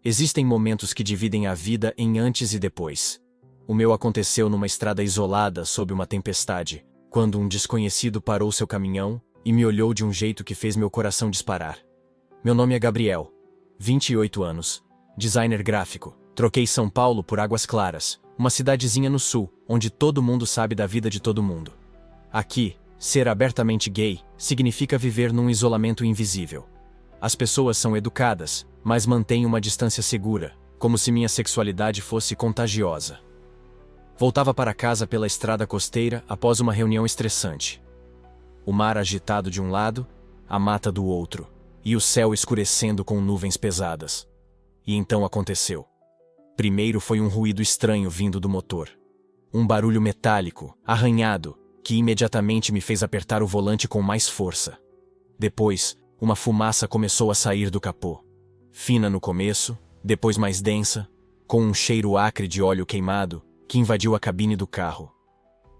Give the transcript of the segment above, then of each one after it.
Existem momentos que dividem a vida em antes e depois. O meu aconteceu numa estrada isolada sob uma tempestade, quando um desconhecido parou seu caminhão e me olhou de um jeito que fez meu coração disparar. Meu nome é Gabriel, 28 anos, designer gráfico. Troquei São Paulo por Águas Claras, uma cidadezinha no sul, onde todo mundo sabe da vida de todo mundo. Aqui, ser abertamente gay significa viver num isolamento invisível. As pessoas são educadas, mas mantêm uma distância segura, como se minha sexualidade fosse contagiosa. Voltava para casa pela estrada costeira após uma reunião estressante. O mar agitado de um lado, a mata do outro, e o céu escurecendo com nuvens pesadas. E então aconteceu. Primeiro foi um ruído estranho vindo do motor. Um barulho metálico, arranhado, que imediatamente me fez apertar o volante com mais força. Depois, uma fumaça começou a sair do capô. Fina no começo, depois mais densa, com um cheiro acre de óleo queimado, que invadiu a cabine do carro.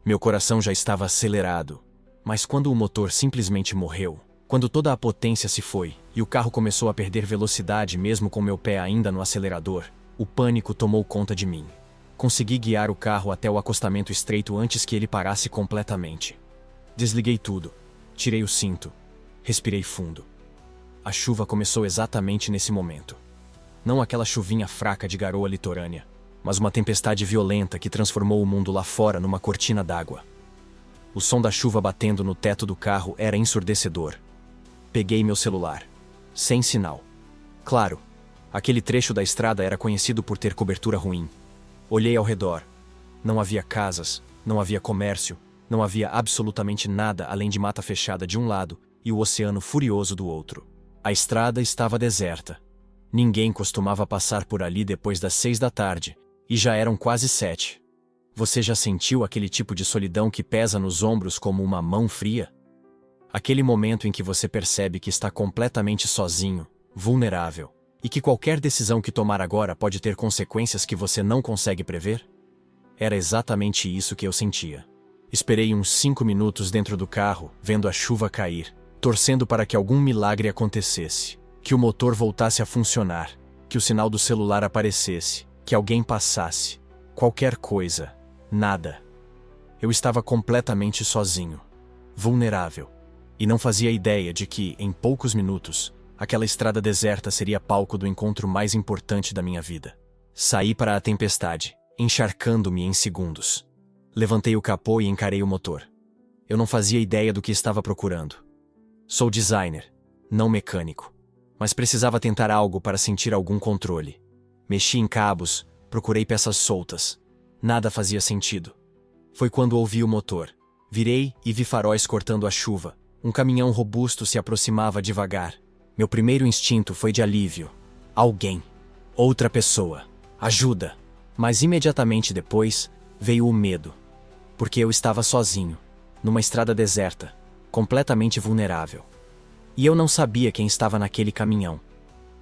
Meu coração já estava acelerado, mas quando o motor simplesmente morreu, quando toda a potência se foi e o carro começou a perder velocidade mesmo com meu pé ainda no acelerador, o pânico tomou conta de mim. Consegui guiar o carro até o acostamento estreito antes que ele parasse completamente. Desliguei tudo, tirei o cinto, respirei fundo. A chuva começou exatamente nesse momento. Não aquela chuvinha fraca de garoa litorânea, mas uma tempestade violenta que transformou o mundo lá fora numa cortina d'água. O som da chuva batendo no teto do carro era ensurdecedor. Peguei meu celular. Sem sinal. Claro, aquele trecho da estrada era conhecido por ter cobertura ruim. Olhei ao redor. Não havia casas, não havia comércio, não havia absolutamente nada além de mata fechada de um lado e o oceano furioso do outro. A estrada estava deserta. Ninguém costumava passar por ali depois das 6 da tarde, e já eram quase 7. Você já sentiu aquele tipo de solidão que pesa nos ombros como uma mão fria? Aquele momento em que você percebe que está completamente sozinho, vulnerável, e que qualquer decisão que tomar agora pode ter consequências que você não consegue prever? Era exatamente isso que eu sentia. Esperei uns 5 minutos dentro do carro, vendo a chuva cair, torcendo para que algum milagre acontecesse, que o motor voltasse a funcionar, que o sinal do celular aparecesse, que alguém passasse, qualquer coisa, nada. Eu estava completamente sozinho, vulnerável, e não fazia ideia de que, em poucos minutos, aquela estrada deserta seria palco do encontro mais importante da minha vida. Saí para a tempestade, encharcando-me em segundos. Levantei o capô e encarei o motor. Eu não fazia ideia do que estava procurando. Sou designer, não mecânico, mas precisava tentar algo para sentir algum controle. Mexi em cabos, procurei peças soltas. Nada fazia sentido. Foi quando ouvi o motor. Virei e vi faróis cortando a chuva. Um caminhão robusto se aproximava devagar. Meu primeiro instinto foi de alívio. Alguém. Outra pessoa. Ajuda. Mas imediatamente depois, veio o medo. Porque eu estava sozinho, numa estrada deserta, completamente vulnerável. E eu não sabia quem estava naquele caminhão.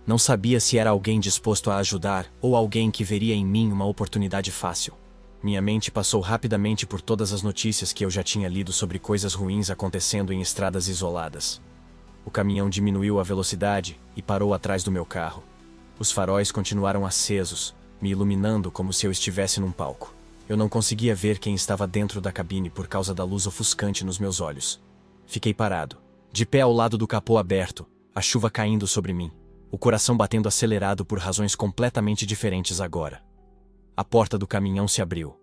Não sabia se era alguém disposto a ajudar ou alguém que veria em mim uma oportunidade fácil. Minha mente passou rapidamente por todas as notícias que eu já tinha lido sobre coisas ruins acontecendo em estradas isoladas. O caminhão diminuiu a velocidade e parou atrás do meu carro. Os faróis continuaram acesos, me iluminando como se eu estivesse num palco. Eu não conseguia ver quem estava dentro da cabine por causa da luz ofuscante nos meus olhos. Fiquei parado, de pé ao lado do capô aberto, a chuva caindo sobre mim. O coração batendo acelerado por razões completamente diferentes agora. A porta do caminhão se abriu.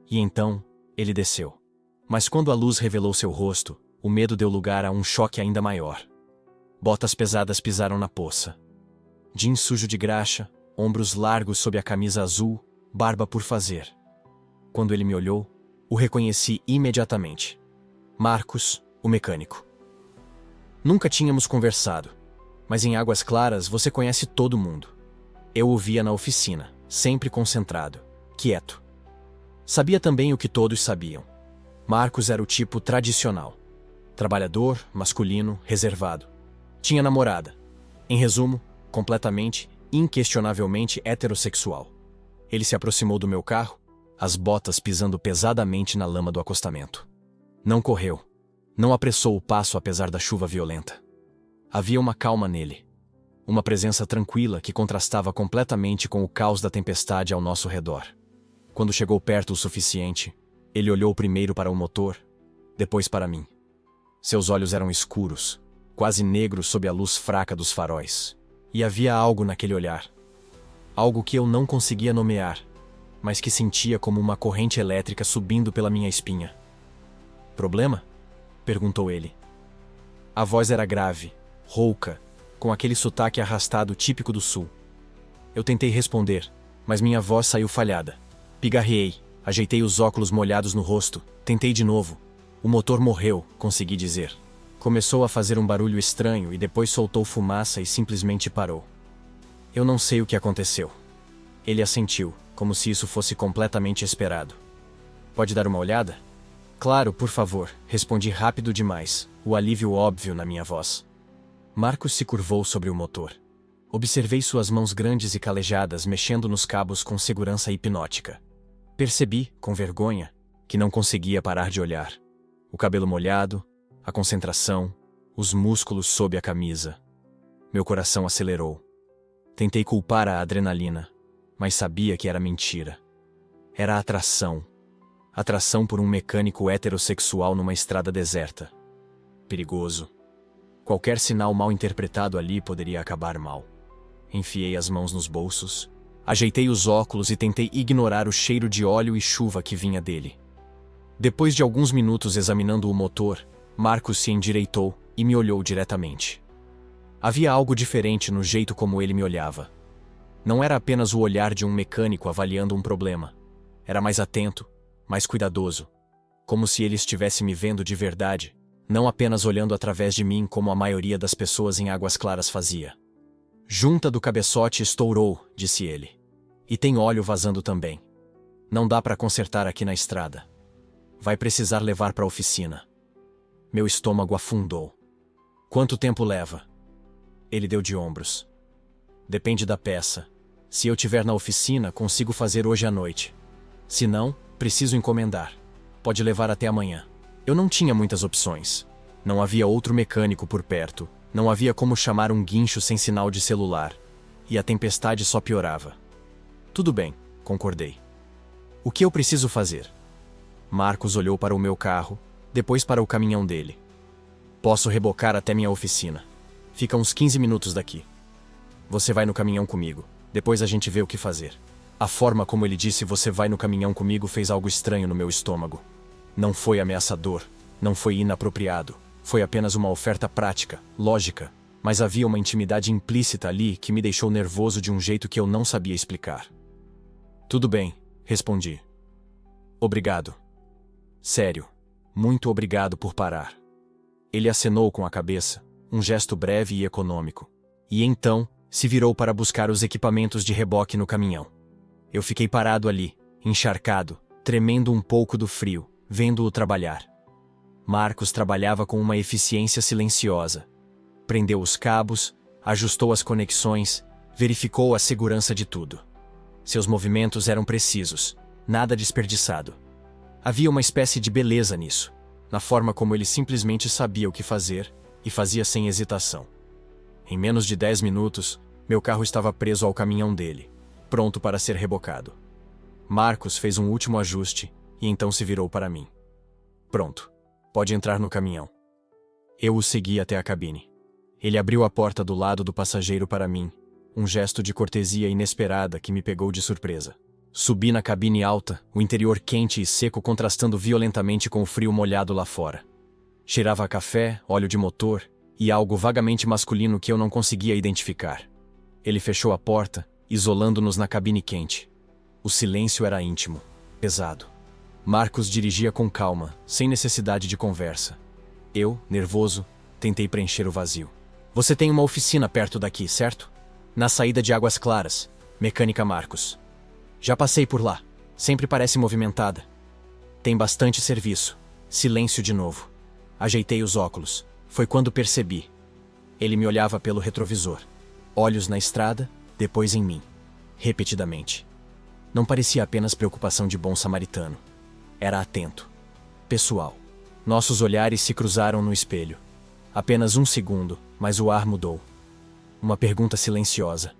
E então, ele desceu. Mas quando a luz revelou seu rosto, o medo deu lugar a um choque ainda maior. Botas pesadas pisaram na poça. Jeans sujo de graxa, ombros largos sob a camisa azul, barba por fazer. Quando ele me olhou, o reconheci imediatamente. Marcos, o mecânico. Nunca tínhamos conversado. Mas em Águas Claras você conhece todo mundo. Eu o via na oficina, sempre concentrado, quieto. Sabia também o que todos sabiam. Marcos era o tipo tradicional. Trabalhador, masculino, reservado. Tinha namorada. Em resumo, completamente, inquestionavelmente heterossexual. Ele se aproximou do meu carro, as botas pisando pesadamente na lama do acostamento. Não correu. Não apressou o passo apesar da chuva violenta. Havia uma calma nele. Uma presença tranquila que contrastava completamente com o caos da tempestade ao nosso redor. Quando chegou perto o suficiente, ele olhou primeiro para o motor, depois para mim. Seus olhos eram escuros, quase negros sob a luz fraca dos faróis. E havia algo naquele olhar. Algo que eu não conseguia nomear, mas que sentia como uma corrente elétrica subindo pela minha espinha. "Problema?" perguntou ele. A voz era grave, rouca, com aquele sotaque arrastado típico do sul. Eu tentei responder, mas minha voz saiu falhada. Pigarreei, ajeitei os óculos molhados no rosto, tentei de novo. "O motor morreu", consegui dizer. Começou a fazer um barulho estranho e depois soltou fumaça e simplesmente parou. Eu não sei o que aconteceu. Ele assentiu, como se isso fosse completamente esperado. "Pode dar uma olhada?" "Claro, por favor", respondi rápido demais, o alívio óbvio na minha voz. Marcos se curvou sobre o motor. Observei suas mãos grandes e calejadas mexendo nos cabos com segurança hipnótica. Percebi, com vergonha, que não conseguia parar de olhar. O cabelo molhado, a concentração, os músculos sob a camisa. Meu coração acelerou. Tentei culpar a adrenalina, mas sabia que era mentira. Era atração. Atração por um mecânico heterossexual numa estrada deserta. Perigoso. Qualquer sinal mal interpretado ali poderia acabar mal. Enfiei as mãos nos bolsos, ajeitei os óculos e tentei ignorar o cheiro de óleo e chuva que vinha dele. Depois de alguns minutos examinando o motor, Marcos se endireitou e me olhou diretamente. Havia algo diferente no jeito como ele me olhava. Não era apenas o olhar de um mecânico avaliando um problema. Era mais atento, mais cuidadoso. Como se ele estivesse me vendo de verdade, não apenas olhando através de mim como a maioria das pessoas em Águas Claras fazia. "Junta do cabeçote estourou", disse ele. "E tem óleo vazando também. Não dá para consertar aqui na estrada. Vai precisar levar para a oficina." Meu estômago afundou. "Quanto tempo leva?" Ele deu de ombros. "Depende da peça. Se eu tiver na oficina, consigo fazer hoje à noite. Se não, preciso encomendar. Pode levar até amanhã." Eu não tinha muitas opções. Não havia outro mecânico por perto. Não havia como chamar um guincho sem sinal de celular. E a tempestade só piorava. "Tudo bem", concordei. "O que eu preciso fazer?" Marcos olhou para o meu carro, depois para o caminhão dele. "Posso rebocar até minha oficina. Fica uns 15 minutos daqui. Você vai no caminhão comigo. Depois a gente vê o que fazer." A forma como ele disse "você vai no caminhão comigo" fez algo estranho no meu estômago. Não foi ameaçador, não foi inapropriado. Foi apenas uma oferta prática, lógica, mas havia uma intimidade implícita ali que me deixou nervoso de um jeito que eu não sabia explicar. "Tudo bem", respondi. "Obrigado. Sério, muito obrigado por parar." Ele acenou com a cabeça, um gesto breve e econômico. E então, se virou para buscar os equipamentos de reboque no caminhão. Eu fiquei parado ali, encharcado, tremendo um pouco do frio, vendo-o trabalhar. Marcos trabalhava com uma eficiência silenciosa. Prendeu os cabos, ajustou as conexões, verificou a segurança de tudo. Seus movimentos eram precisos, nada desperdiçado. Havia uma espécie de beleza nisso, na forma como ele simplesmente sabia o que fazer e fazia sem hesitação. Em menos de 10 minutos, meu carro estava preso ao caminhão dele, pronto para ser rebocado. Marcos fez um último ajuste e então se virou para mim. "Pronto. Pode entrar no caminhão." Eu o segui até a cabine. Ele abriu a porta do lado do passageiro para mim, um gesto de cortesia inesperada que me pegou de surpresa. Subi na cabine alta, o interior quente e seco contrastando violentamente com o frio molhado lá fora. Cheirava a café, óleo de motor e algo vagamente masculino que eu não conseguia identificar. Ele fechou a porta, isolando-nos na cabine quente. O silêncio era íntimo, pesado. Marcos dirigia com calma, sem necessidade de conversa. Eu, nervoso, tentei preencher o vazio. "Você tem uma oficina perto daqui, certo?" "Na saída de Águas Claras, Mecânica Marcos." "Já passei por lá. Sempre parece movimentada." "Tem bastante serviço." Silêncio de novo. Ajeitei os óculos. Foi quando percebi. Ele me olhava pelo retrovisor. Olhos na estrada, depois em mim. Repetidamente. Não parecia apenas preocupação de bom samaritano. Era atento. Pessoal. Nossos olhares se cruzaram no espelho. Apenas um segundo, mas o ar mudou. Uma pergunta silenciosa.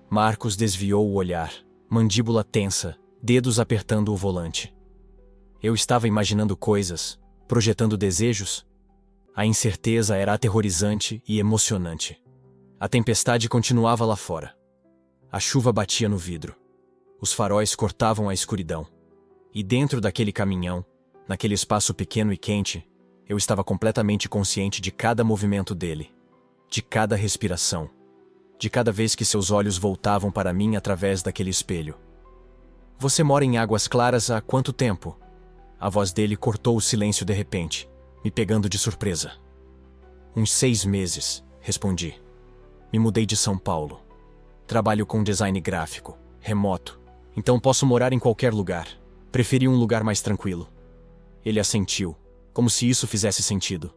Marcos desviou o olhar, mandíbula tensa, dedos apertando o volante. Eu estava imaginando coisas, projetando desejos. A incerteza era aterrorizante e emocionante. A tempestade continuava lá fora. A chuva batia no vidro. Os faróis cortavam a escuridão. E dentro daquele caminhão, naquele espaço pequeno e quente, eu estava completamente consciente de cada movimento dele, de cada respiração, de cada vez que seus olhos voltavam para mim através daquele espelho. Você mora em Águas Claras há quanto tempo? A voz dele cortou o silêncio de repente, me pegando de surpresa. Uns 6 meses, respondi. Me mudei de São Paulo. Trabalho com design gráfico, remoto, então posso morar em qualquer lugar. Preferi um lugar mais tranquilo. Ele assentiu, como se isso fizesse sentido.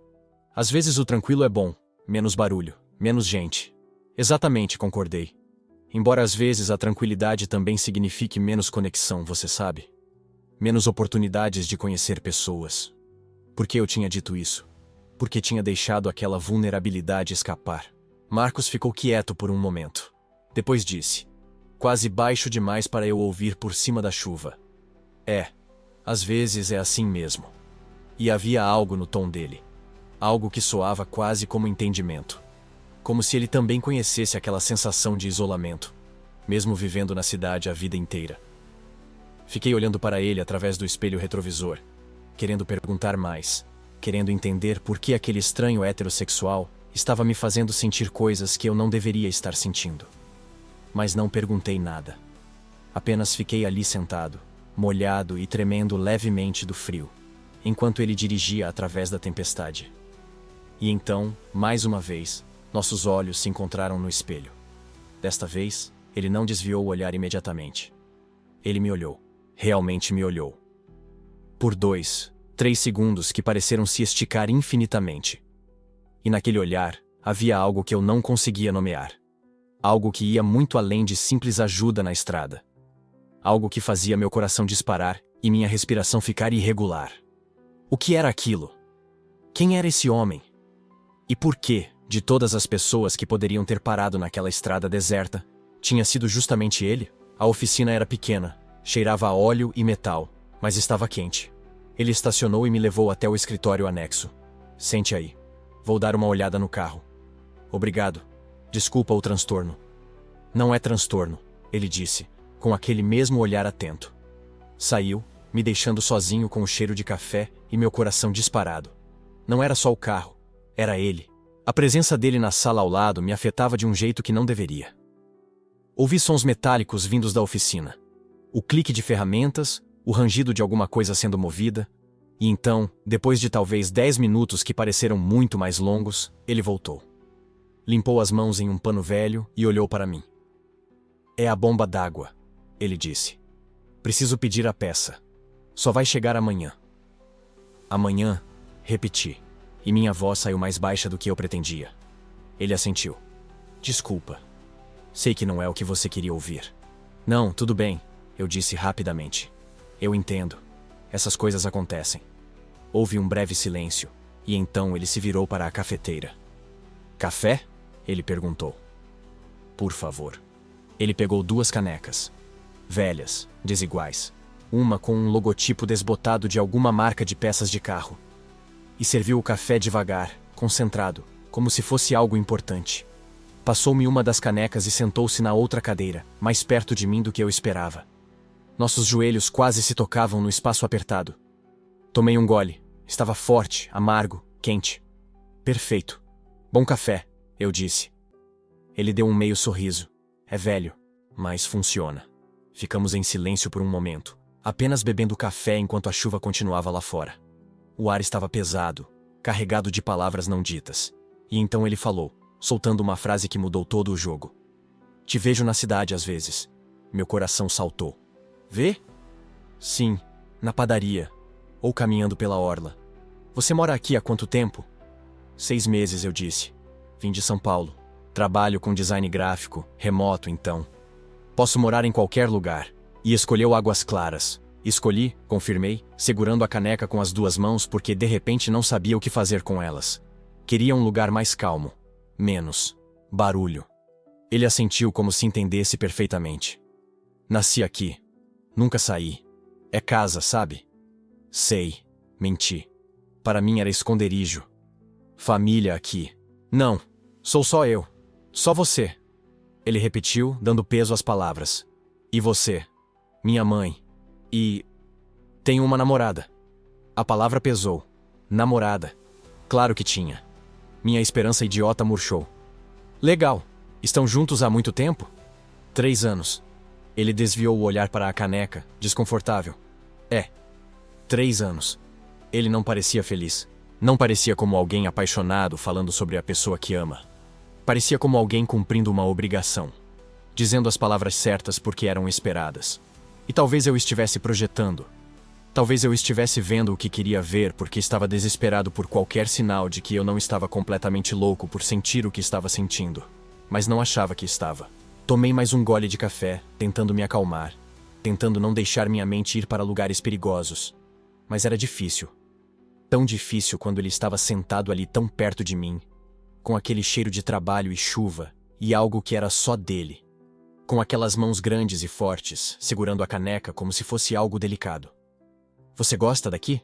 Às vezes o tranquilo é bom, menos barulho, menos gente. Exatamente, concordei. Embora às vezes a tranquilidade também signifique menos conexão, você sabe? Menos oportunidades de conhecer pessoas. Por que eu tinha dito isso? Porque tinha deixado aquela vulnerabilidade escapar. Marcos ficou quieto por um momento. Depois disse, quase baixo demais para eu ouvir por cima da chuva. Às vezes é assim mesmo. E havia algo no tom dele. Algo que soava quase como entendimento. Como se ele também conhecesse aquela sensação de isolamento, mesmo vivendo na cidade a vida inteira. Fiquei olhando para ele através do espelho retrovisor, querendo perguntar mais, querendo entender por que aquele estranho heterossexual estava me fazendo sentir coisas que eu não deveria estar sentindo. Mas não perguntei nada. Apenas fiquei ali sentado, molhado e tremendo levemente do frio, enquanto ele dirigia através da tempestade. E então, mais uma vez, nossos olhos se encontraram no espelho. Desta vez, ele não desviou o olhar imediatamente. Ele me olhou. Realmente me olhou. Por 2, 3 segundos que pareceram se esticar infinitamente. E naquele olhar, havia algo que eu não conseguia nomear. Algo que ia muito além de simples ajuda na estrada. Algo que fazia meu coração disparar e minha respiração ficar irregular. O que era aquilo? Quem era esse homem? E por que, de todas as pessoas que poderiam ter parado naquela estrada deserta, tinha sido justamente ele? A oficina era pequena, cheirava a óleo e metal, mas estava quente. Ele estacionou e me levou até o escritório anexo. Sente aí. Vou dar uma olhada no carro. Obrigado. Desculpa o transtorno. Não é transtorno, ele disse, com aquele mesmo olhar atento. Saiu, me deixando sozinho com o cheiro de café e meu coração disparado. Não era só o carro, era ele. A presença dele na sala ao lado me afetava de um jeito que não deveria. Ouvi sons metálicos vindos da oficina. O clique de ferramentas, o rangido de alguma coisa sendo movida, e então, depois de talvez 10 minutos que pareceram muito mais longos, ele voltou. Limpou as mãos em um pano velho e olhou para mim. É a bomba d'água, ele disse. Preciso pedir a peça. Só vai chegar amanhã. Amanhã, repeti, e minha voz saiu mais baixa do que eu pretendia. Ele assentiu. Desculpa. Sei que não é o que você queria ouvir. Não, tudo bem, eu disse rapidamente. Eu entendo. Essas coisas acontecem. Houve um breve silêncio, e então ele se virou para a cafeteira. Café? Ele perguntou. Por favor. Ele pegou 2 canecas. Velhas, desiguais. Uma com um logotipo desbotado de alguma marca de peças de carro. E serviu o café devagar, concentrado, como se fosse algo importante. Passou-me uma das canecas e sentou-se na outra cadeira, mais perto de mim do que eu esperava. Nossos joelhos quase se tocavam no espaço apertado. Tomei um gole. Estava forte, amargo, quente. Perfeito. Bom café, eu disse. Ele deu um meio sorriso. É velho, mas funciona. Ficamos em silêncio por um momento, apenas bebendo café enquanto a chuva continuava lá fora. O ar estava pesado, carregado de palavras não ditas. E então ele falou, soltando uma frase que mudou todo o jogo. Te vejo na cidade às vezes. Meu coração saltou. Vê? Sim, na padaria. Ou caminhando pela orla. Você mora aqui há quanto tempo? 6 meses, eu disse. Vim de São Paulo. Trabalho com design gráfico, remoto então. Posso morar em qualquer lugar. E escolheu Águas Claras. Escolhi, confirmei, segurando a caneca com as 2 mãos porque de repente não sabia o que fazer com elas. Queria um lugar mais calmo. Menos barulho. Ele assentiu como se entendesse perfeitamente. Nasci aqui. Nunca saí. É casa, sabe? Sei. Menti. Para mim era esconderijo. Família aqui. Não. Sou só eu. Só você. Ele repetiu, dando peso às palavras. E você? Minha mãe. E... tenho uma namorada. A palavra pesou. Namorada. Claro que tinha. Minha esperança idiota murchou. Legal. Estão juntos há muito tempo? 3 anos. Ele desviou o olhar para a caneca, desconfortável. 3 anos. Ele não parecia feliz. Não parecia como alguém apaixonado falando sobre a pessoa que ama. Parecia como alguém cumprindo uma obrigação. Dizendo as palavras certas porque eram esperadas. E talvez eu estivesse projetando. Talvez eu estivesse vendo o que queria ver porque estava desesperado por qualquer sinal de que eu não estava completamente louco por sentir o que estava sentindo. Mas não achava que estava. Tomei mais um gole de café, tentando me acalmar. Tentando não deixar minha mente ir para lugares perigosos. Mas era difícil. Tão difícil quando ele estava sentado ali tão perto de mim, com aquele cheiro de trabalho e chuva, e algo que era só dele. Com aquelas mãos grandes e fortes, segurando a caneca como se fosse algo delicado. Você gosta daqui?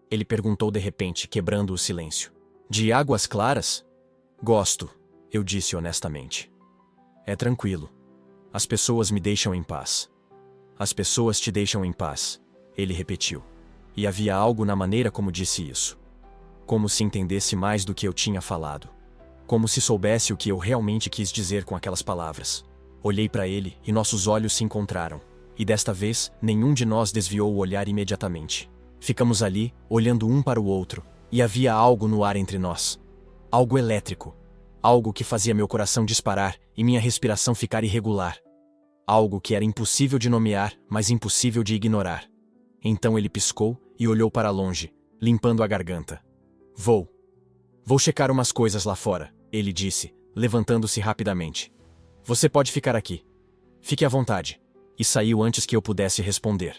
Ele perguntou de repente, quebrando o silêncio. De águas claras? Gosto, eu disse honestamente. É tranquilo. As pessoas me deixam em paz. As pessoas te deixam em paz, ele repetiu. E havia algo na maneira como disse isso. Como se entendesse mais do que eu tinha falado. Como se soubesse o que eu realmente quis dizer com aquelas palavras. Olhei para ele e nossos olhos se encontraram. E desta vez, nenhum de nós desviou o olhar imediatamente. Ficamos ali, olhando um para o outro, e havia algo no ar entre nós. Algo elétrico. Algo que fazia meu coração disparar e minha respiração ficar irregular. Algo que era impossível de nomear, mas impossível de ignorar. Então ele piscou e olhou para longe, limpando a garganta. Vou checar umas coisas lá fora, ele disse, levantando-se rapidamente. Você pode ficar aqui. Fique à vontade. E saiu antes que eu pudesse responder.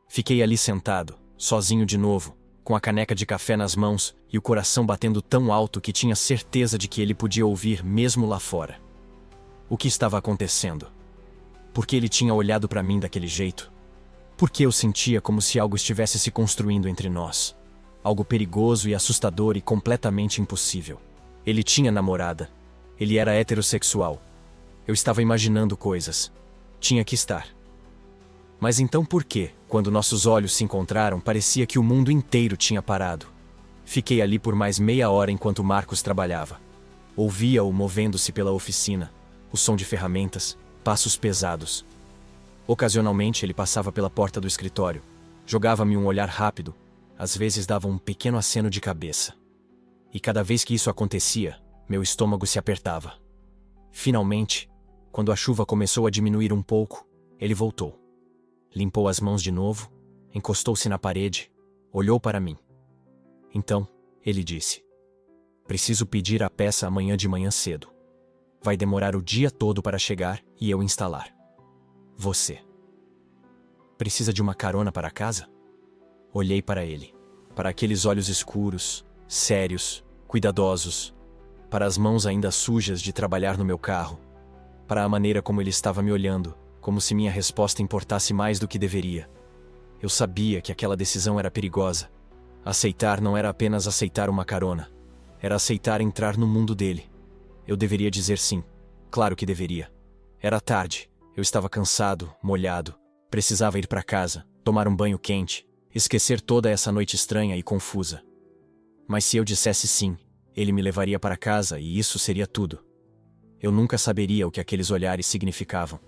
Fiquei ali sentado, sozinho de novo, com a caneca de café nas mãos e o coração batendo tão alto que tinha certeza de que ele podia ouvir mesmo lá fora. O que estava acontecendo? Por que ele tinha olhado para mim daquele jeito? Por que eu sentia como se algo estivesse se construindo entre nós? Algo perigoso e assustador e completamente impossível. Ele tinha namorada. Ele era heterossexual. Eu estava imaginando coisas. Tinha que estar. Mas então por que, quando nossos olhos se encontraram, parecia que o mundo inteiro tinha parado? Fiquei ali por mais meia hora enquanto Marcos trabalhava. Ouvia-o movendo-se pela oficina, o som de ferramentas, passos pesados. Ocasionalmente ele passava pela porta do escritório, jogava-me um olhar rápido, às vezes dava um pequeno aceno de cabeça. E cada vez que isso acontecia, meu estômago se apertava. Finalmente, quando a chuva começou a diminuir um pouco, ele voltou. Limpou as mãos de novo, encostou-se na parede, olhou para mim. Então, ele disse: preciso pedir a peça amanhã de manhã cedo. Vai demorar o dia todo para chegar e eu instalar. Você precisa de uma carona para casa? Olhei para ele, para aqueles olhos escuros, sérios, cuidadosos, para as mãos ainda sujas de trabalhar no meu carro, para a maneira como ele estava me olhando, como se minha resposta importasse mais do que deveria. Eu sabia que aquela decisão era perigosa. Aceitar não era apenas aceitar uma carona, era aceitar entrar no mundo dele. Eu deveria dizer sim, claro que deveria. Era tarde. Eu estava cansado, molhado, precisava ir para casa, tomar um banho quente, esquecer toda essa noite estranha e confusa. Mas se eu dissesse sim, ele me levaria para casa e isso seria tudo. Eu nunca saberia o que aqueles olhares significavam.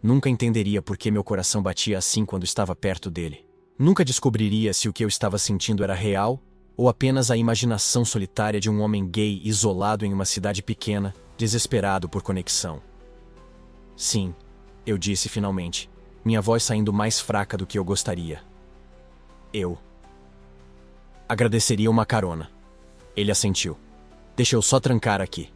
Nunca entenderia por que meu coração batia assim quando estava perto dele. Nunca descobriria se o que eu estava sentindo era real ou apenas a imaginação solitária de um homem gay isolado em uma cidade pequena, desesperado por conexão. Sim. Eu disse finalmente, minha voz saindo mais fraca do que eu gostaria. Eu agradeceria uma carona. Ele assentiu. Deixa eu só trancar aqui.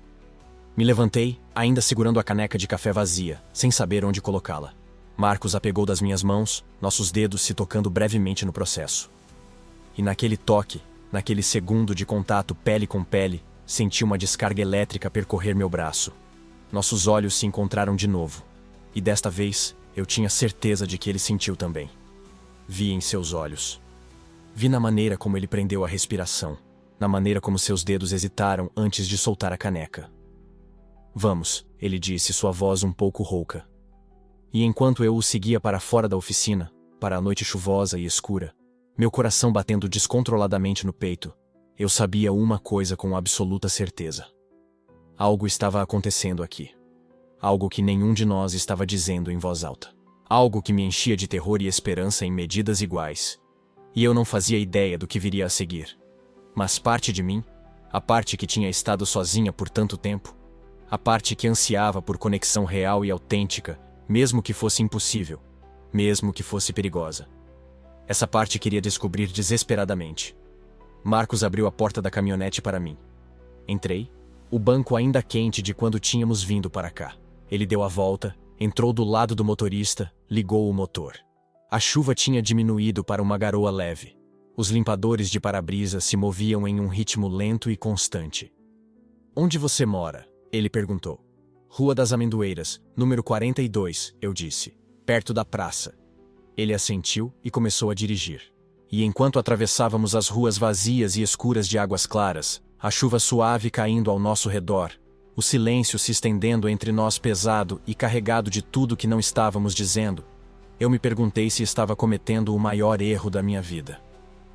Me levantei, ainda segurando a caneca de café vazia, sem saber onde colocá-la. Marcos a pegou das minhas mãos, nossos dedos se tocando brevemente no processo. E naquele toque, naquele segundo de contato pele com pele, senti uma descarga elétrica percorrer meu braço. Nossos olhos se encontraram de novo. E desta vez, eu tinha certeza de que ele sentiu também. Vi em seus olhos. Vi na maneira como ele prendeu a respiração, na maneira como seus dedos hesitaram antes de soltar a caneca. Vamos, ele disse, sua voz um pouco rouca. E enquanto eu o seguia para fora da oficina, para a noite chuvosa e escura, meu coração batendo descontroladamente no peito, eu sabia uma coisa com absoluta certeza. Algo estava acontecendo aqui. Algo que nenhum de nós estava dizendo em voz alta. Algo que me enchia de terror e esperança em medidas iguais. E eu não fazia ideia do que viria a seguir. Mas parte de mim, a parte que tinha estado sozinha por tanto tempo, a parte que ansiava por conexão real e autêntica, mesmo que fosse impossível, mesmo que fosse perigosa. Essa parte queria descobrir desesperadamente. Marcos abriu a porta da caminhonete para mim. Entrei, o banco ainda quente de quando tínhamos vindo para cá. Ele deu a volta, entrou do lado do motorista, ligou o motor. A chuva tinha diminuído para uma garoa leve. Os limpadores de para-brisa se moviam em um ritmo lento e constante. Onde você mora? Ele perguntou. Rua das Amendoeiras, número 42, eu disse. Perto da praça. Ele assentiu e começou a dirigir. E enquanto atravessávamos as ruas vazias e escuras de Águas Claras, a chuva suave caindo ao nosso redor, o silêncio se estendendo entre nós pesado e carregado de tudo que não estávamos dizendo, eu me perguntei se estava cometendo o maior erro da minha vida.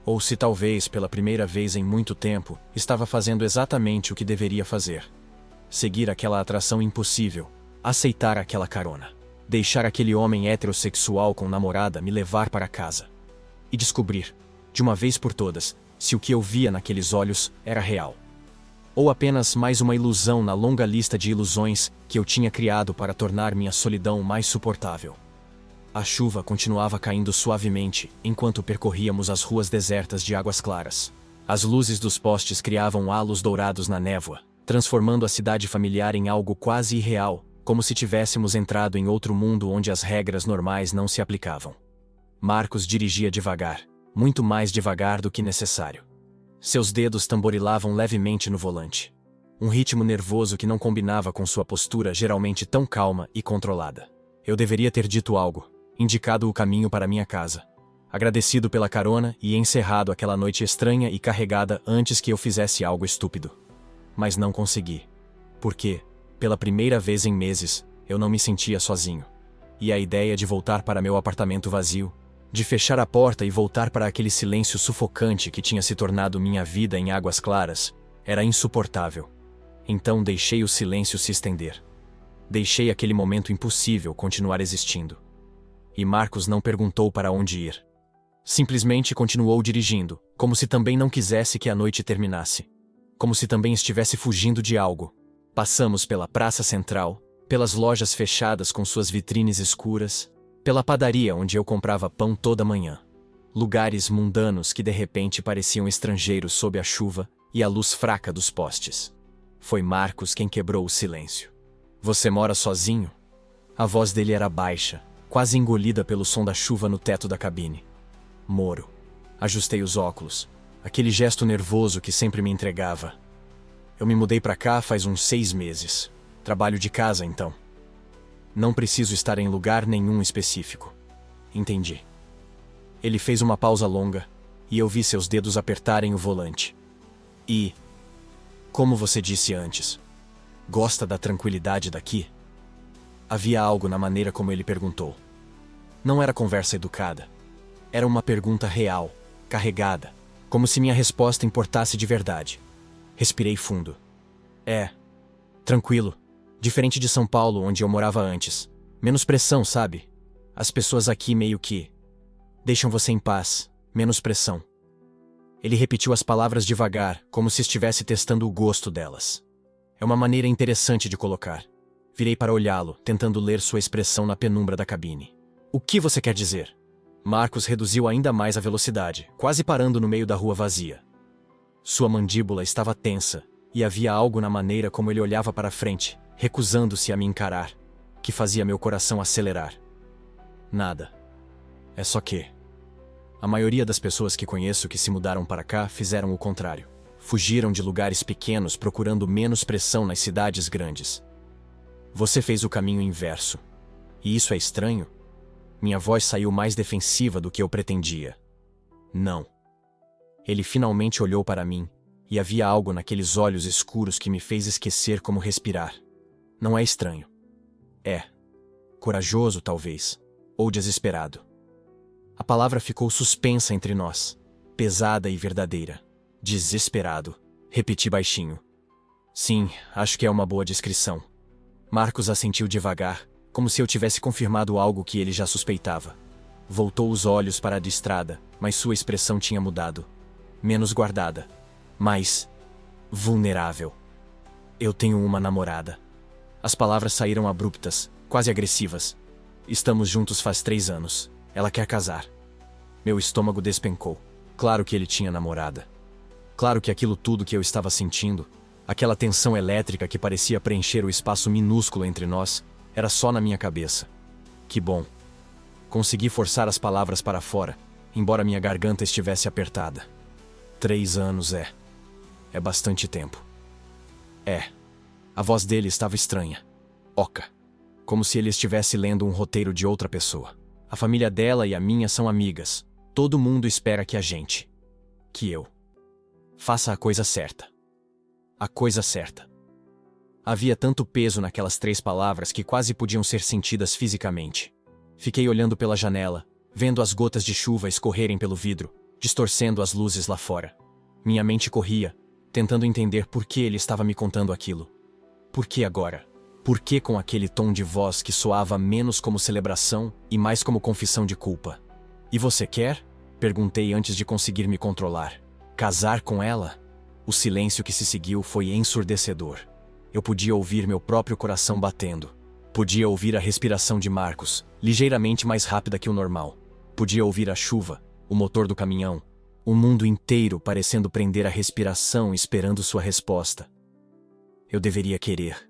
Ou se talvez, pela primeira vez em muito tempo, estava fazendo exatamente o que deveria fazer. Seguir aquela atração impossível, aceitar aquela carona, deixar aquele homem heterossexual com namorada me levar para casa. E descobrir, de uma vez por todas, se o que eu via naqueles olhos era real. Ou apenas mais uma ilusão na longa lista de ilusões que eu tinha criado para tornar minha solidão mais suportável. A chuva continuava caindo suavemente enquanto percorríamos as ruas desertas de Águas Claras. As luzes dos postes criavam halos dourados na névoa, transformando a cidade familiar em algo quase irreal, como se tivéssemos entrado em outro mundo onde as regras normais não se aplicavam. Marcos dirigia devagar, muito mais devagar do que necessário. Seus dedos tamborilavam levemente no volante. Um ritmo nervoso que não combinava com sua postura geralmente tão calma e controlada. Eu deveria ter dito algo, indicado o caminho para minha casa, agradecido pela carona e encerrado aquela noite estranha e carregada antes que eu fizesse algo estúpido. Mas não consegui. Porque, pela primeira vez em meses, eu não me sentia sozinho. E a ideia de voltar para meu apartamento vazio, de fechar a porta e voltar para aquele silêncio sufocante que tinha se tornado minha vida em Águas Claras, era insuportável. Então deixei o silêncio se estender. Deixei aquele momento impossível continuar existindo. E Marcos não perguntou para onde ir. Simplesmente continuou dirigindo, como se também não quisesse que a noite terminasse. Como se também estivesse fugindo de algo. Passamos pela praça central, pelas lojas fechadas com suas vitrines escuras, pela padaria onde eu comprava pão toda manhã. Lugares mundanos que de repente pareciam estrangeiros sob a chuva e a luz fraca dos postes. Foi Marcos quem quebrou o silêncio. Você mora sozinho? A voz dele era baixa, quase engolida pelo som da chuva no teto da cabine. Moro. Ajustei os óculos. Aquele gesto nervoso que sempre me entregava. Eu me mudei pra cá faz uns 6 meses. Trabalho de casa, então. Não preciso estar em lugar nenhum específico. Entendi. Ele fez uma pausa longa, e eu vi seus dedos apertarem o volante. E, como você disse antes, gosta da tranquilidade daqui? Havia algo na maneira como ele perguntou. Não era conversa educada. Era uma pergunta real, carregada, como se minha resposta importasse de verdade. Respirei fundo. Tranquilo. Diferente de São Paulo, onde eu morava antes. Menos pressão, sabe? As pessoas aqui meio que deixam você em paz. Menos pressão. Ele repetiu as palavras devagar, como se estivesse testando o gosto delas. É uma maneira interessante de colocar. Virei para olhá-lo, tentando ler sua expressão na penumbra da cabine. O que você quer dizer? Marcos reduziu ainda mais a velocidade, quase parando no meio da rua vazia. Sua mandíbula estava tensa, e havia algo na maneira como ele olhava para frente, recusando-se a me encarar, que fazia meu coração acelerar. Nada. É só que a maioria das pessoas que conheço que se mudaram para cá fizeram o contrário. Fugiram de lugares pequenos procurando menos pressão nas cidades grandes. Você fez o caminho inverso. E isso é estranho? Minha voz saiu mais defensiva do que eu pretendia. Não. Ele finalmente olhou para mim, e havia algo naqueles olhos escuros que me fez esquecer como respirar. Não é estranho. É. Corajoso, talvez. Ou desesperado. A palavra ficou suspensa entre nós, pesada e verdadeira. Desesperado. Repeti baixinho. Sim, acho que é uma boa descrição. Marcos assentiu devagar, como se eu tivesse confirmado algo que ele já suspeitava. Voltou os olhos para a estrada, mas sua expressão tinha mudado. Menos guardada. Mais vulnerável. Eu tenho uma namorada. As palavras saíram abruptas, quase agressivas. Estamos juntos faz 3 anos. Ela quer casar. Meu estômago despencou. Claro que ele tinha namorada. Claro que aquilo tudo que eu estava sentindo, aquela tensão elétrica que parecia preencher o espaço minúsculo entre nós, era só na minha cabeça. Que bom. Consegui forçar as palavras para fora, embora minha garganta estivesse apertada. 3 anos é bastante tempo. É. A voz dele estava estranha. Oca. Como se ele estivesse lendo um roteiro de outra pessoa. A família dela e a minha são amigas. Todo mundo espera que eu faça a coisa certa. A coisa certa. Havia tanto peso naquelas 3 palavras que quase podiam ser sentidas fisicamente. Fiquei olhando pela janela, vendo as gotas de chuva escorrerem pelo vidro, distorcendo as luzes lá fora. Minha mente corria, tentando entender por que ele estava me contando aquilo. Por que agora? Por que com aquele tom de voz que soava menos como celebração e mais como confissão de culpa? E você quer? Perguntei antes de conseguir me controlar. Casar com ela? O silêncio que se seguiu foi ensurdecedor. Eu podia ouvir meu próprio coração batendo. Podia ouvir a respiração de Marcos, ligeiramente mais rápida que o normal. Podia ouvir a chuva, o motor do caminhão, o mundo inteiro parecendo prender a respiração esperando sua resposta. Eu deveria querer.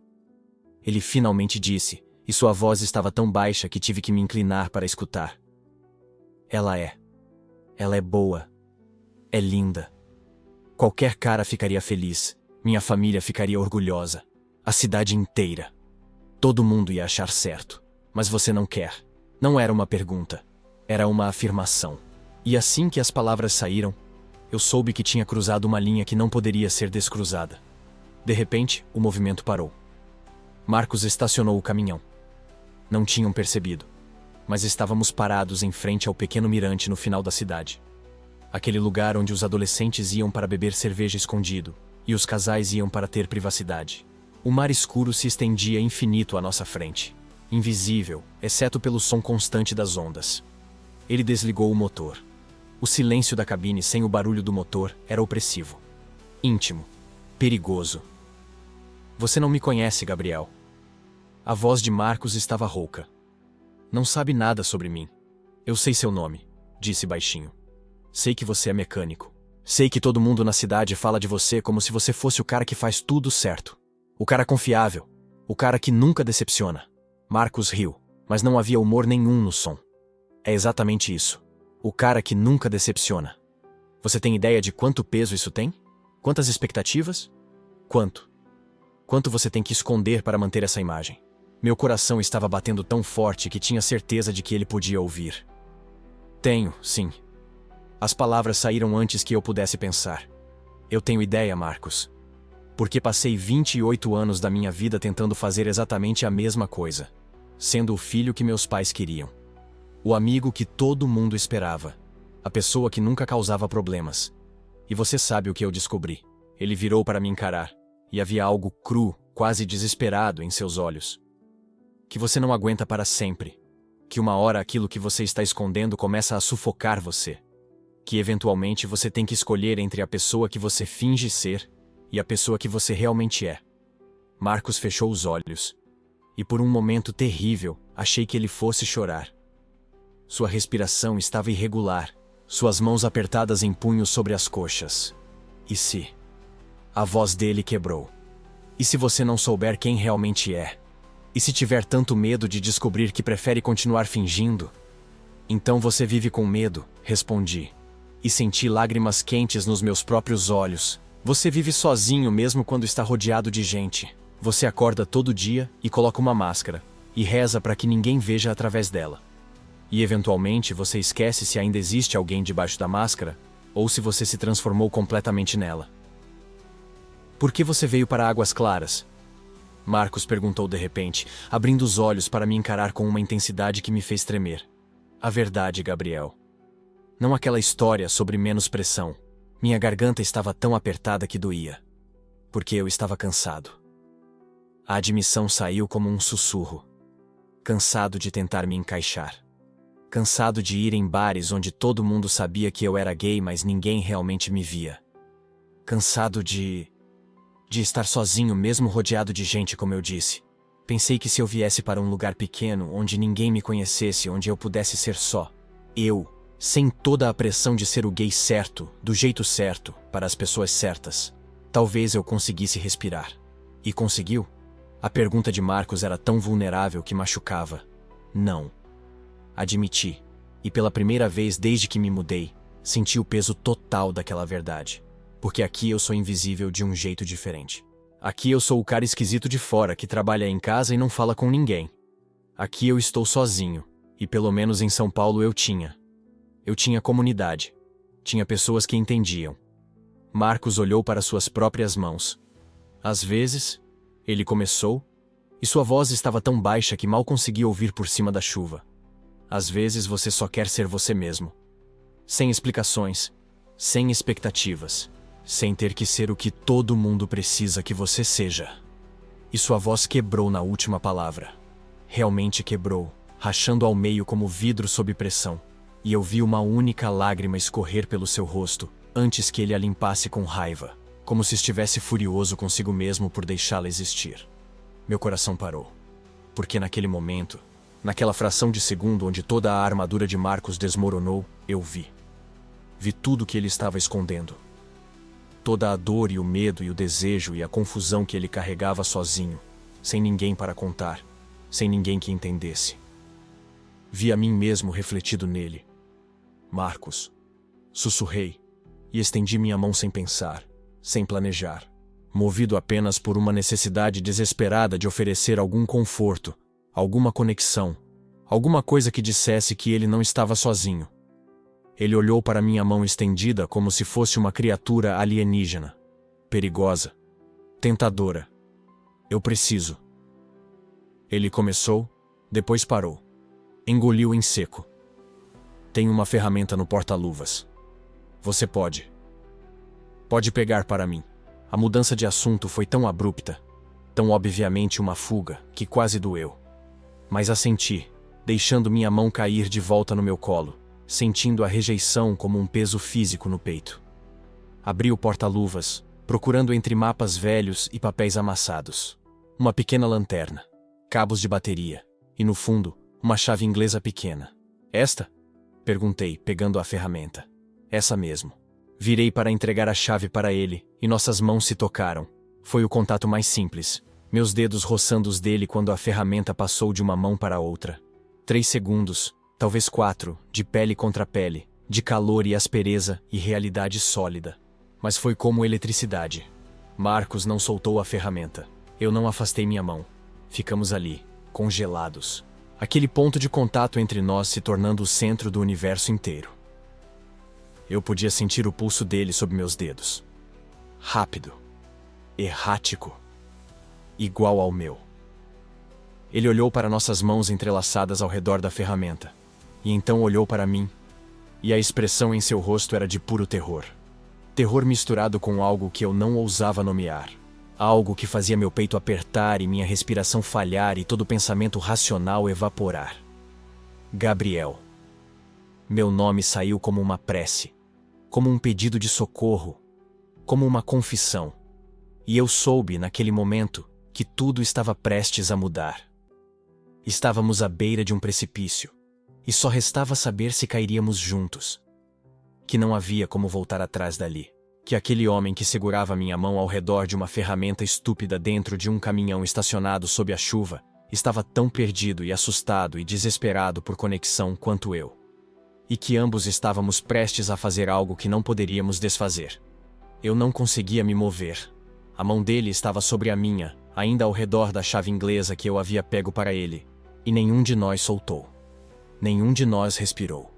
Ele finalmente disse, e sua voz estava tão baixa que tive que me inclinar para escutar. Ela é boa. É linda. Qualquer cara ficaria feliz. Minha família ficaria orgulhosa. A cidade inteira. Todo mundo ia achar certo. Mas você não quer. Não era uma pergunta. Era uma afirmação. E assim que as palavras saíram, eu soube que tinha cruzado uma linha que não poderia ser descruzada. De repente, o movimento parou. Marcos estacionou o caminhão. Não tinham percebido. Mas estávamos parados em frente ao pequeno mirante no final da cidade. Aquele lugar onde os adolescentes iam para beber cerveja escondido, e os casais iam para ter privacidade. O mar escuro se estendia infinito à nossa frente, invisível, exceto pelo som constante das ondas. Ele desligou o motor. O silêncio da cabine sem o barulho do motor era opressivo. Íntimo. Perigoso. Você não me conhece, Gabriel. A voz de Marcos estava rouca. Não sabe nada sobre mim. Eu sei seu nome, disse baixinho. Sei que você é mecânico. Sei que todo mundo na cidade fala de você como se você fosse o cara que faz tudo certo. O cara confiável. O cara que nunca decepciona. Marcos riu, mas não havia humor nenhum no som. É exatamente isso. O cara que nunca decepciona. Você tem ideia de quanto peso isso tem? Quantas expectativas? Quanto? Quanto você tem que esconder para manter essa imagem? Meu coração estava batendo tão forte que tinha certeza de que ele podia ouvir. Tenho, sim. As palavras saíram antes que eu pudesse pensar. Eu tenho ideia, Marcos. Porque passei 28 anos da minha vida tentando fazer exatamente a mesma coisa. Sendo o filho que meus pais queriam. O amigo que todo mundo esperava. A pessoa que nunca causava problemas. E você sabe o que eu descobri. Ele virou para me encarar. E havia algo cru, quase desesperado em seus olhos. Que você não aguenta para sempre. Que uma hora aquilo que você está escondendo começa a sufocar você. Que eventualmente você tem que escolher entre a pessoa que você finge ser e a pessoa que você realmente é. Marcos fechou os olhos. E por um momento terrível, achei que ele fosse chorar. Sua respiração estava irregular, suas mãos apertadas em punhos sobre as coxas. E se? A voz dele quebrou. E se você não souber quem realmente é? E se tiver tanto medo de descobrir que prefere continuar fingindo? Então você vive com medo, respondi. E senti lágrimas quentes nos meus próprios olhos. Você vive sozinho mesmo quando está rodeado de gente. Você acorda todo dia e coloca uma máscara, e reza para que ninguém veja através dela. E eventualmente você esquece se ainda existe alguém debaixo da máscara, ou se você se transformou completamente nela. Por que você veio para Águas Claras? Marcos perguntou de repente, abrindo os olhos para me encarar com uma intensidade que me fez tremer. A verdade, Gabriel. Não aquela história sobre menos pressão. Minha garganta estava tão apertada que doía. Porque eu estava cansado. A admissão saiu como um sussurro. Cansado de tentar me encaixar. Cansado de ir em bares onde todo mundo sabia que eu era gay, mas ninguém realmente me via. Cansado de estar sozinho mesmo rodeado de gente, como eu disse. Pensei que se eu viesse para um lugar pequeno, onde ninguém me conhecesse, onde eu pudesse ser só, eu, sem toda a pressão de ser o gay certo, do jeito certo, para as pessoas certas, talvez eu conseguisse respirar. E conseguiu? A pergunta de Marcos era tão vulnerável que machucava. Não. Admiti, e pela primeira vez desde que me mudei, senti o peso total daquela verdade. Porque aqui eu sou invisível de um jeito diferente. Aqui eu sou o cara esquisito de fora que trabalha em casa e não fala com ninguém. Aqui eu estou sozinho, e pelo menos em São Paulo eu tinha. Eu tinha comunidade. Tinha pessoas que entendiam. Marcos olhou para suas próprias mãos. Às vezes, ele começou, e sua voz estava tão baixa que mal conseguia ouvir por cima da chuva. Às vezes você só quer ser você mesmo. Sem explicações, sem expectativas. Sem ter que ser o que todo mundo precisa que você seja. E sua voz quebrou na última palavra. Realmente quebrou, rachando ao meio como vidro sob pressão. E eu vi uma única lágrima escorrer pelo seu rosto, antes que ele a limpasse com raiva, como se estivesse furioso consigo mesmo por deixá-la existir. Meu coração parou. Porque naquele momento, naquela fração de segundo onde toda a armadura de Marcos desmoronou, eu vi. Vi tudo que ele estava escondendo. Toda a dor e o medo e o desejo e a confusão que ele carregava sozinho, sem ninguém para contar, sem ninguém que entendesse. Vi a mim mesmo refletido nele. Marcos. Sussurrei, e estendi minha mão sem pensar, sem planejar, movido apenas por uma necessidade desesperada de oferecer algum conforto, alguma conexão, alguma coisa que dissesse que ele não estava sozinho. Ele olhou para minha mão estendida como se fosse uma criatura alienígena. Perigosa. Tentadora. Eu preciso. Ele começou, depois parou. Engoliu em seco. Tem uma ferramenta no porta-luvas. Você pode. Pode pegar para mim. A mudança de assunto foi tão abrupta, tão obviamente uma fuga, que quase doeu. Mas assenti, deixando minha mão cair de volta no meu colo, sentindo a rejeição como um peso físico no peito. Abri o porta-luvas, procurando entre mapas velhos e papéis amassados. Uma pequena lanterna, cabos de bateria, e no fundo, uma chave inglesa pequena. Esta? Perguntei, pegando a ferramenta. Essa mesmo. Virei para entregar a chave para ele, e nossas mãos se tocaram. Foi o contato mais simples, meus dedos roçando os dele quando a ferramenta passou de uma mão para outra. 3 segundos, talvez 4, de pele contra pele, de calor e aspereza e realidade sólida. Mas foi como eletricidade. Marcos não soltou a ferramenta. Eu não afastei minha mão. Ficamos ali, congelados. Aquele ponto de contato entre nós se tornando o centro do universo inteiro. Eu podia sentir o pulso dele sob meus dedos. Rápido. Errático. Igual ao meu. Ele olhou para nossas mãos entrelaçadas ao redor da ferramenta. E então olhou para mim. E a expressão em seu rosto era de puro terror. Terror misturado com algo que eu não ousava nomear. Algo que fazia meu peito apertar e minha respiração falhar e todo pensamento racional evaporar. Gabriel. Meu nome saiu como uma prece, como um pedido de socorro, como uma confissão. E eu soube, naquele momento, que tudo estava prestes a mudar. Estávamos à beira de um precipício, e só restava saber se cairíamos juntos. Que não havia como voltar atrás dali. Que aquele homem que segurava minha mão ao redor de uma ferramenta estúpida dentro de um caminhão estacionado sob a chuva, estava tão perdido e assustado e desesperado por conexão quanto eu. E que ambos estávamos prestes a fazer algo que não poderíamos desfazer. Eu não conseguia me mover. A mão dele estava sobre a minha, ainda ao redor da chave inglesa que eu havia pego para ele, e nenhum de nós soltou. Nenhum de nós respirou.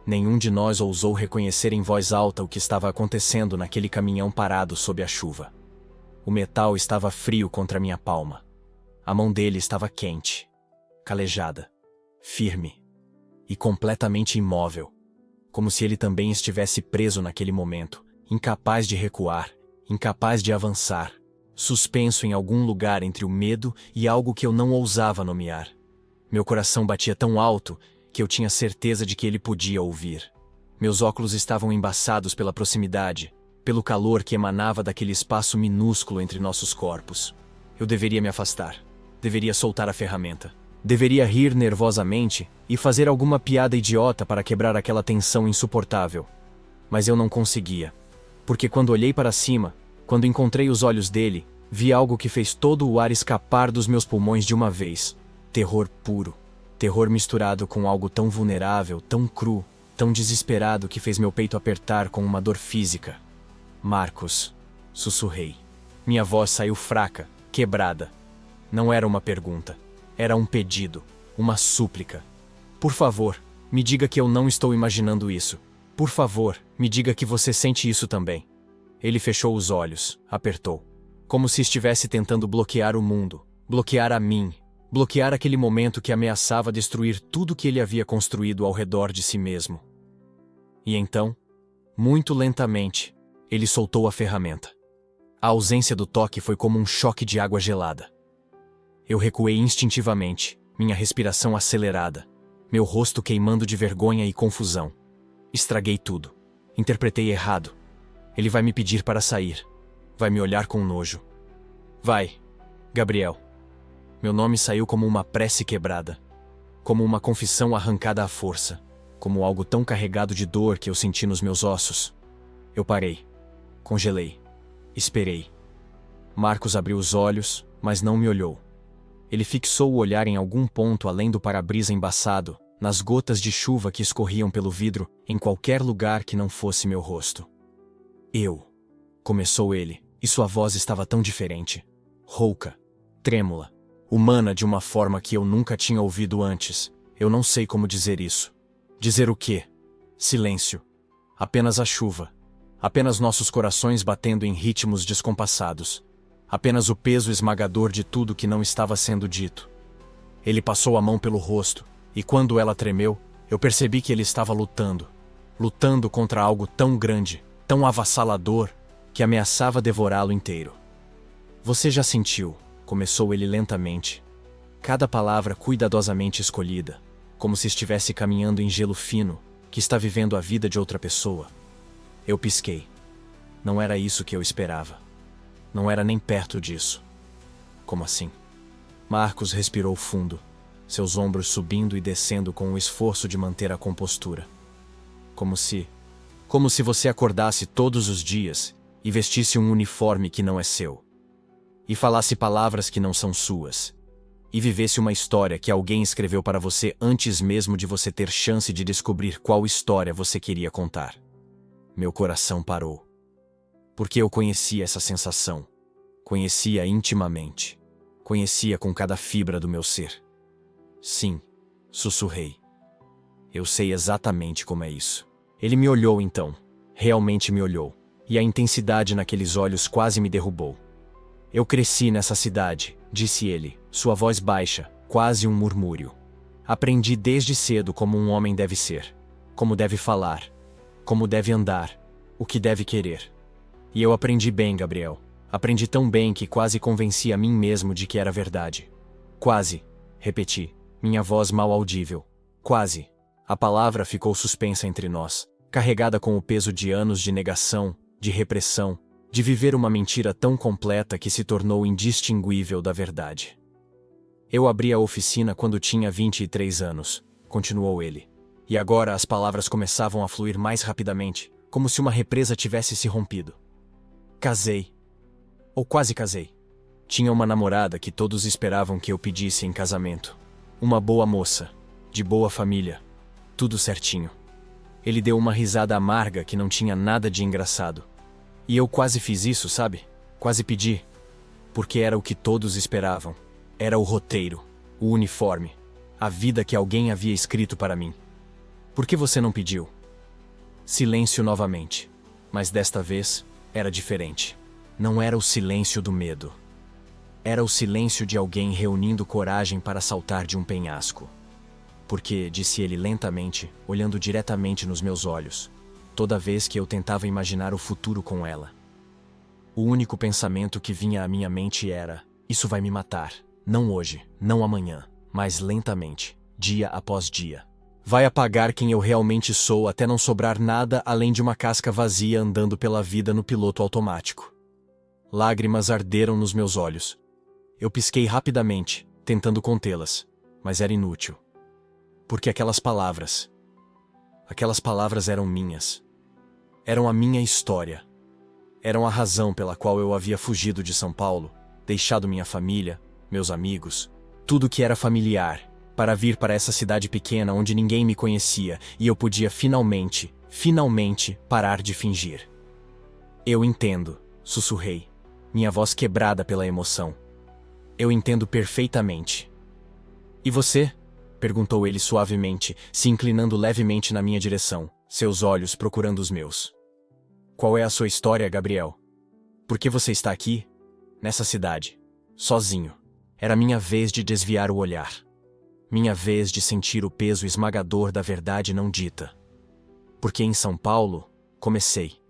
Nenhum de nós ousou reconhecer em voz alta o que estava acontecendo naquele caminhão parado sob a chuva. O metal estava frio contra minha palma. A mão dele estava quente, calejada, firme e completamente imóvel, como se ele também estivesse preso naquele momento, incapaz de recuar, incapaz de avançar, suspenso em algum lugar entre o medo e algo que eu não ousava nomear. Meu coração batia tão alto que eu tinha certeza de que ele podia ouvir. Meus óculos estavam embaçados pela proximidade, pelo calor que emanava daquele espaço minúsculo entre nossos corpos. Eu deveria me afastar. Deveria soltar a ferramenta. Deveria rir nervosamente e fazer alguma piada idiota para quebrar aquela tensão insuportável. Mas eu não conseguia. Porque quando olhei para cima, quando encontrei os olhos dele, vi algo que fez todo o ar escapar dos meus pulmões de uma vez. Terror puro. Terror misturado com algo tão vulnerável, tão cru, tão desesperado que fez meu peito apertar com uma dor física. Marcos, sussurrei. Minha voz saiu fraca, quebrada. Não era uma pergunta. Era um pedido, uma súplica. Por favor, me diga que eu não estou imaginando isso. Por favor, me diga que você sente isso também. Ele fechou os olhos, apertou. Como se estivesse tentando bloquear o mundo, bloquear a mim, bloquear aquele momento que ameaçava destruir tudo que ele havia construído ao redor de si mesmo. E então, muito lentamente, ele soltou a ferramenta. A ausência do toque foi como um choque de água gelada. Eu recuei instintivamente, minha respiração acelerada, meu rosto queimando de vergonha e confusão. Estraguei tudo. Interpretei errado. Ele vai me pedir para sair. Vai me olhar com nojo. Vai, Gabriel. Meu nome saiu como uma prece quebrada, como uma confissão arrancada à força, como algo tão carregado de dor que eu senti nos meus ossos. Eu parei. Congelei. Esperei. Marcos abriu os olhos, mas não me olhou. Ele fixou o olhar em algum ponto além do para-brisa embaçado, nas gotas de chuva que escorriam pelo vidro, em qualquer lugar que não fosse meu rosto. Começou ele, e sua voz estava tão diferente. Rouca, trêmula, humana de uma forma que eu nunca tinha ouvido antes. Eu não sei como dizer isso. Dizer o quê? Silêncio. Apenas a chuva. Apenas nossos corações batendo em ritmos descompassados. Apenas o peso esmagador de tudo que não estava sendo dito. Ele passou a mão pelo rosto, e quando ela tremeu, eu percebi que ele estava lutando. Lutando contra algo tão grande, tão avassalador, que ameaçava devorá-lo inteiro. Você já sentiu, começou ele lentamente, cada palavra cuidadosamente escolhida, como se estivesse caminhando em gelo fino, que está vivendo a vida de outra pessoa. Eu pisquei. Não era isso que eu esperava. Não era nem perto disso. Como assim? Marcos respirou fundo, seus ombros subindo e descendo com o esforço de manter a compostura. Como se você acordasse todos os dias e vestisse um uniforme que não é seu. E falasse palavras que não são suas. E vivesse uma história que alguém escreveu para você antes mesmo de você ter chance de descobrir qual história você queria contar. Meu coração parou. Porque eu conhecia essa sensação. Conhecia intimamente. Conhecia com cada fibra do meu ser. Sim, sussurrei. Eu sei exatamente como é isso. Ele me olhou então. Realmente me olhou. E a intensidade naqueles olhos quase me derrubou. Eu cresci nessa cidade, disse ele, sua voz baixa, quase um murmúrio. Aprendi desde cedo como um homem deve ser. Como deve falar. Como deve andar. O que deve querer. E eu aprendi bem, Gabriel. Aprendi tão bem que quase convenci a mim mesmo de que era verdade. Quase, repeti, minha voz mal audível. Quase. A palavra ficou suspensa entre nós, carregada com o peso de anos de negação, de repressão, de viver uma mentira tão completa que se tornou indistinguível da verdade. Eu abri a oficina quando tinha 23 anos, continuou ele. E agora as palavras começavam a fluir mais rapidamente, como se uma represa tivesse se rompido. Casei. Ou quase casei. Tinha uma namorada que todos esperavam que eu pedisse em casamento. Uma boa moça, de boa família. Tudo certinho. Ele deu uma risada amarga que não tinha nada de engraçado. E eu quase fiz isso, sabe? Quase pedi. Porque era o que todos esperavam. Era o roteiro, o uniforme, a vida que alguém havia escrito para mim. Por que você não pediu? Silêncio novamente. Mas desta vez, era diferente. Não era o silêncio do medo. Era o silêncio de alguém reunindo coragem para saltar de um penhasco. Porque, disse ele lentamente, olhando diretamente nos meus olhos, toda vez que eu tentava imaginar o futuro com ela. O único pensamento que vinha à minha mente era: isso vai me matar. Não hoje, não amanhã, mas lentamente, dia após dia. Vai apagar quem eu realmente sou até não sobrar nada além de uma casca vazia andando pela vida no piloto automático. Lágrimas arderam nos meus olhos. Eu pisquei rapidamente, tentando contê-las, mas era inútil. Porque aquelas palavras eram minhas. Eram a minha história. Eram a razão pela qual eu havia fugido de São Paulo, deixado minha família, meus amigos, tudo que era familiar, para vir para essa cidade pequena onde ninguém me conhecia e eu podia finalmente parar de fingir. Eu entendo, sussurrei, minha voz quebrada pela emoção. Eu entendo perfeitamente. E você? Perguntou ele suavemente, se inclinando levemente na minha direção, seus olhos procurando os meus. Qual é a sua história, Gabriel? Por que você está aqui, nessa cidade, sozinho? Era minha vez de desviar o olhar. Minha vez de sentir o peso esmagador da verdade não dita. Porque em São Paulo, comecei.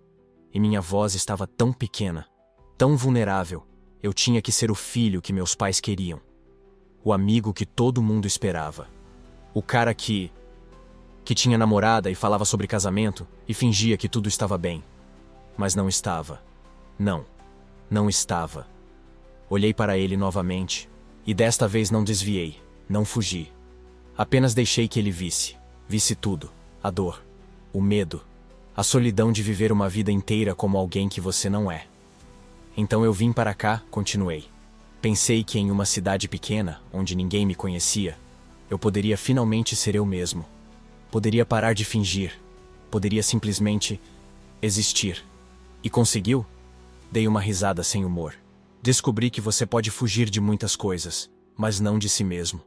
E minha voz estava tão pequena, tão vulnerável, eu tinha que ser o filho que meus pais queriam. O amigo que todo mundo esperava. O cara que tinha namorada e falava sobre casamento e fingia que tudo estava bem. Mas não estava. Não estava. Olhei para ele novamente, e desta vez não desviei, não fugi. Apenas deixei que ele visse tudo, a dor, o medo, a solidão de viver uma vida inteira como alguém que você não é. Então eu vim para cá, continuei. Pensei que em uma cidade pequena, onde ninguém me conhecia, eu poderia finalmente ser eu mesmo. Poderia parar de fingir. Poderia simplesmente existir. E conseguiu? Dei uma risada sem humor. Descobri que você pode fugir de muitas coisas, mas não de si mesmo.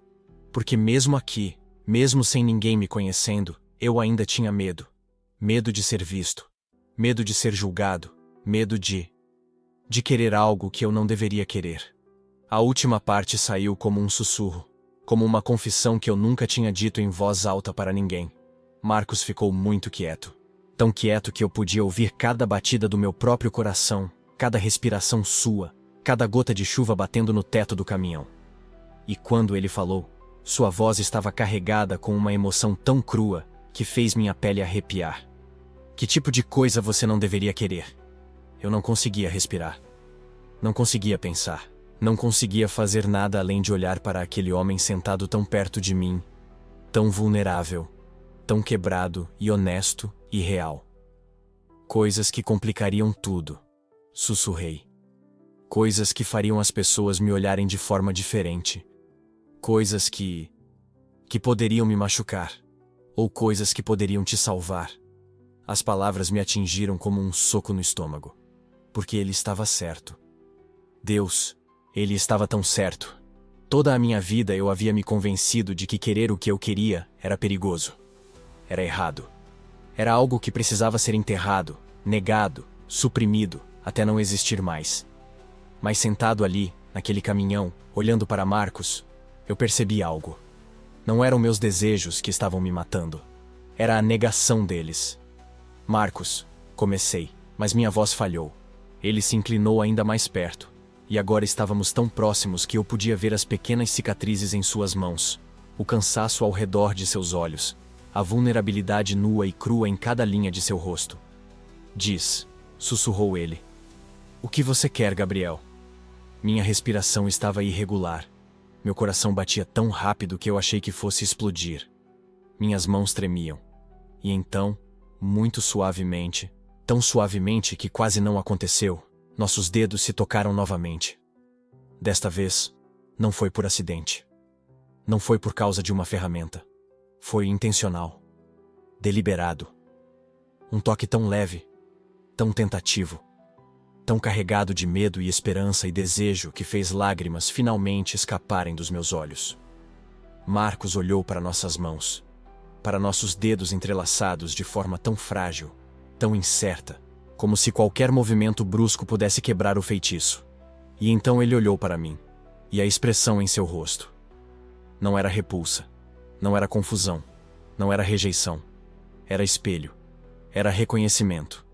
Porque mesmo aqui, mesmo sem ninguém me conhecendo, eu ainda tinha medo. Medo de ser visto. Medo de ser julgado. Medo de querer algo que eu não deveria querer. A última parte saiu como um sussurro, como uma confissão que eu nunca tinha dito em voz alta para ninguém. Marcos ficou muito quieto. Tão quieto que eu podia ouvir cada batida do meu próprio coração, cada respiração sua, cada gota de chuva batendo no teto do caminhão. E quando ele falou, sua voz estava carregada com uma emoção tão crua que fez minha pele arrepiar. Que tipo de coisa você não deveria querer? Eu não conseguia respirar. Não conseguia pensar. Não conseguia fazer nada além de olhar para aquele homem sentado tão perto de mim, tão vulnerável, tão quebrado e honesto e real. Coisas que complicariam tudo, sussurrei. Coisas que fariam as pessoas me olharem de forma diferente. Coisas que poderiam me machucar. Ou coisas que poderiam te salvar. As palavras me atingiram como um soco no estômago. Porque ele estava certo. Deus, ele estava tão certo. Toda a minha vida eu havia me convencido de que querer o que eu queria era perigoso. Era errado. Era algo que precisava ser enterrado, negado, suprimido, até não existir mais. Mas sentado ali, naquele caminhão, olhando para Marcos, eu percebi algo. Não eram meus desejos que estavam me matando. Era a negação deles. Marcos, comecei, mas minha voz falhou. Ele se inclinou ainda mais perto. E agora estávamos tão próximos que eu podia ver as pequenas cicatrizes em suas mãos, o cansaço ao redor de seus olhos, a vulnerabilidade nua e crua em cada linha de seu rosto. Diz, sussurrou ele. O que você quer, Gabriel? Minha respiração estava irregular. Meu coração batia tão rápido que eu achei que fosse explodir. Minhas mãos tremiam. E então, muito suavemente, tão suavemente que quase não aconteceu, nossos dedos se tocaram novamente. Desta vez, não foi por acidente. Não foi por causa de uma ferramenta. Foi intencional. Deliberado. Um toque tão leve, tão tentativo, tão carregado de medo e esperança e desejo que fez lágrimas finalmente escaparem dos meus olhos. Marcos olhou para nossas mãos, para nossos dedos entrelaçados de forma tão frágil, tão incerta, como se qualquer movimento brusco pudesse quebrar o feitiço. E então ele olhou para mim, e a expressão em seu rosto não era repulsa, não era confusão, não era rejeição, era espelho, era reconhecimento.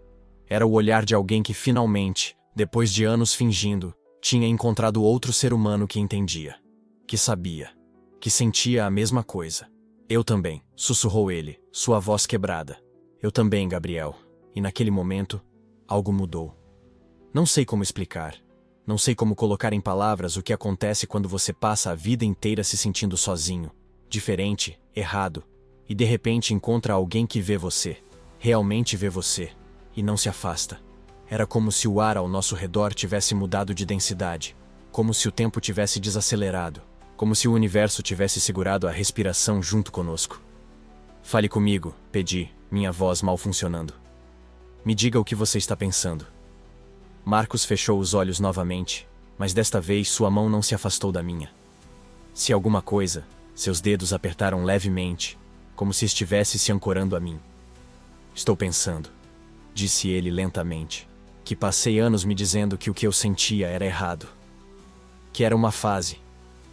Era o olhar de alguém que finalmente, depois de anos fingindo, tinha encontrado outro ser humano que entendia, que sabia, que sentia a mesma coisa. Eu também, sussurrou ele, sua voz quebrada. Eu também, Gabriel. E naquele momento, algo mudou. Não sei como explicar. Não sei como colocar em palavras o que acontece quando você passa a vida inteira se sentindo sozinho, diferente, errado, e de repente encontra alguém que vê você, realmente vê você, e não se afasta. Era como se o ar ao nosso redor tivesse mudado de densidade, como se o tempo tivesse desacelerado, como se o universo tivesse segurado a respiração junto conosco. Fale comigo, pedi, minha voz mal funcionando. Me diga o que você está pensando. Marcos fechou os olhos novamente, mas desta vez sua mão não se afastou da minha. Se alguma coisa, seus dedos apertaram levemente, como se estivesse se ancorando a mim. Estou pensando, disse ele lentamente, que passei anos me dizendo que o que eu sentia era errado. Que era uma fase,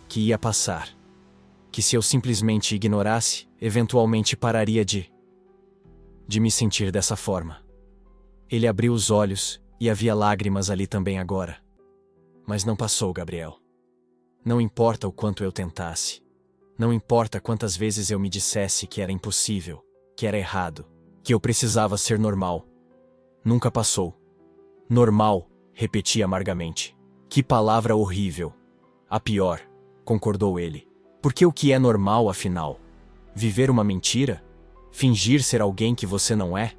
que ia passar. Que se eu simplesmente ignorasse, eventualmente pararia de me sentir dessa forma. Ele abriu os olhos, e havia lágrimas ali também agora. Mas não passou, Gabriel. Não importa o quanto eu tentasse. Não importa quantas vezes eu me dissesse que era impossível, que era errado, que eu precisava ser normal. Nunca passou. Normal, repeti amargamente. Que palavra horrível. A pior, concordou ele. Porque o que é normal, afinal? Viver uma mentira? Fingir ser alguém que você não é?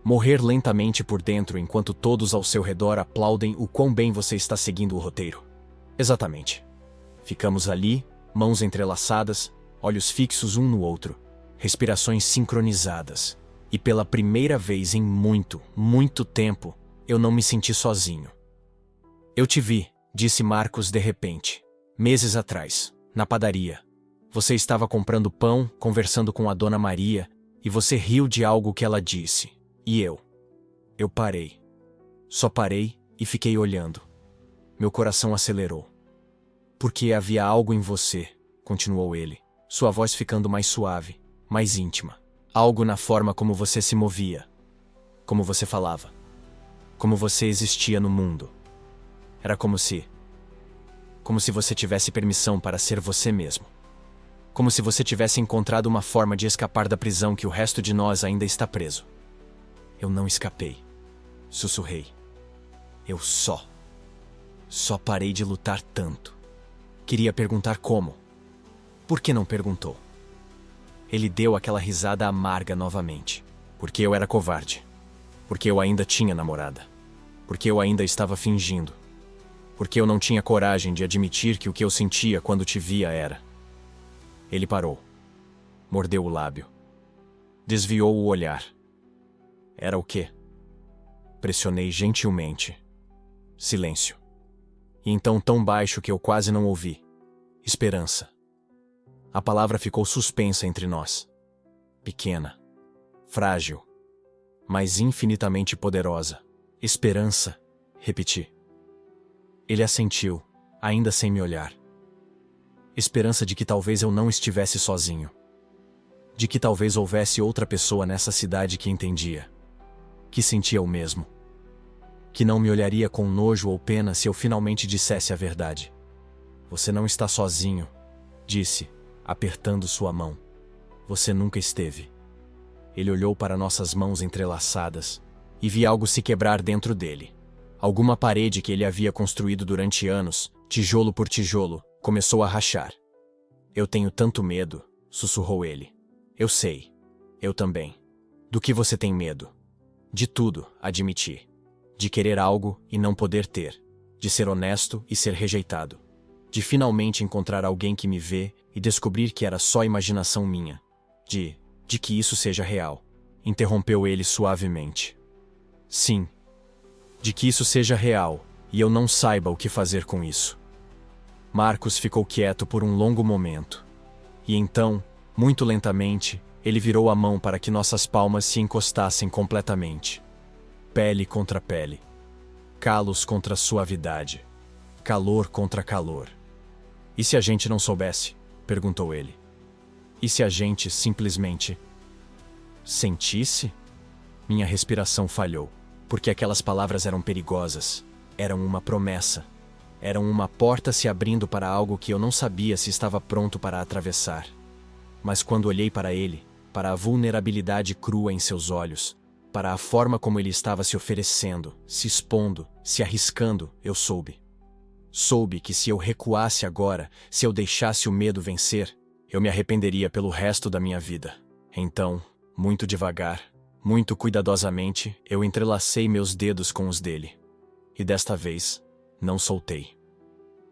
Morrer lentamente por dentro enquanto todos ao seu redor aplaudem o quão bem você está seguindo o roteiro. Exatamente. Ficamos ali, mãos entrelaçadas, olhos fixos um no outro, respirações sincronizadas. E pela primeira vez em muito, muito tempo, eu não me senti sozinho. Eu te vi, disse Marcos de repente. Meses atrás, na padaria. Você estava comprando pão, conversando com a Dona Maria, e você riu de algo que ela disse. E eu parei. Só parei e fiquei olhando. Meu coração acelerou. Porque havia algo em você, continuou ele, sua voz ficando mais suave, mais íntima. Algo na forma como você se movia, como você falava, como você existia no mundo. Era como se você tivesse permissão para ser você mesmo. Como se você tivesse encontrado uma forma de escapar da prisão que o resto de nós ainda está preso. Eu não escapei. Sussurrei. Eu só parei de lutar tanto. Queria perguntar como. Por que não perguntou? Ele deu aquela risada amarga novamente. Porque eu era covarde. Porque eu ainda tinha namorada. Porque eu ainda estava fingindo. Porque eu não tinha coragem de admitir que o que eu sentia quando te via era. Ele parou. Mordeu o lábio. Desviou o olhar. Era o quê? Pressionei gentilmente. Silêncio. E então tão baixo que eu quase não ouvi. Esperança. A palavra ficou suspensa entre nós. Pequena. Frágil. Mas infinitamente poderosa. Esperança, repeti. Ele assentiu, ainda sem me olhar. Esperança de que talvez eu não estivesse sozinho. De que talvez houvesse outra pessoa nessa cidade que entendia. Que sentia o mesmo. Que não me olharia com nojo ou pena se eu finalmente dissesse a verdade. Você não está sozinho, disse, apertando sua mão. Você nunca esteve. Ele olhou para nossas mãos entrelaçadas e vi algo se quebrar dentro dele. Alguma parede que ele havia construído durante anos, tijolo por tijolo, começou a rachar. Eu tenho tanto medo, sussurrou ele. Eu sei. Eu também. Do que você tem medo? De tudo, admiti. De querer algo e não poder ter. De ser honesto e ser rejeitado. De finalmente encontrar alguém que me vê e descobrir que era só imaginação minha. De que isso seja real. Interrompeu ele suavemente. Sim. De que isso seja real, e eu não saiba o que fazer com isso. Marcos ficou quieto por um longo momento. E então, muito lentamente, ele virou a mão para que nossas palmas se encostassem completamente. Pele contra pele. Calos contra suavidade. Calor contra calor. E se a gente não soubesse? Perguntou ele. E se a gente simplesmente sentisse? Minha respiração falhou, porque aquelas palavras eram perigosas. Eram uma promessa. Eram uma porta se abrindo para algo que eu não sabia se estava pronto para atravessar. Mas quando olhei para ele, para a vulnerabilidade crua em seus olhos, para a forma como ele estava se oferecendo, se expondo, se arriscando, eu soube. Soube que se eu recuasse agora, se eu deixasse o medo vencer, eu me arrependeria pelo resto da minha vida. Então, muito devagar, muito cuidadosamente, eu entrelacei meus dedos com os dele. E desta vez, não soltei.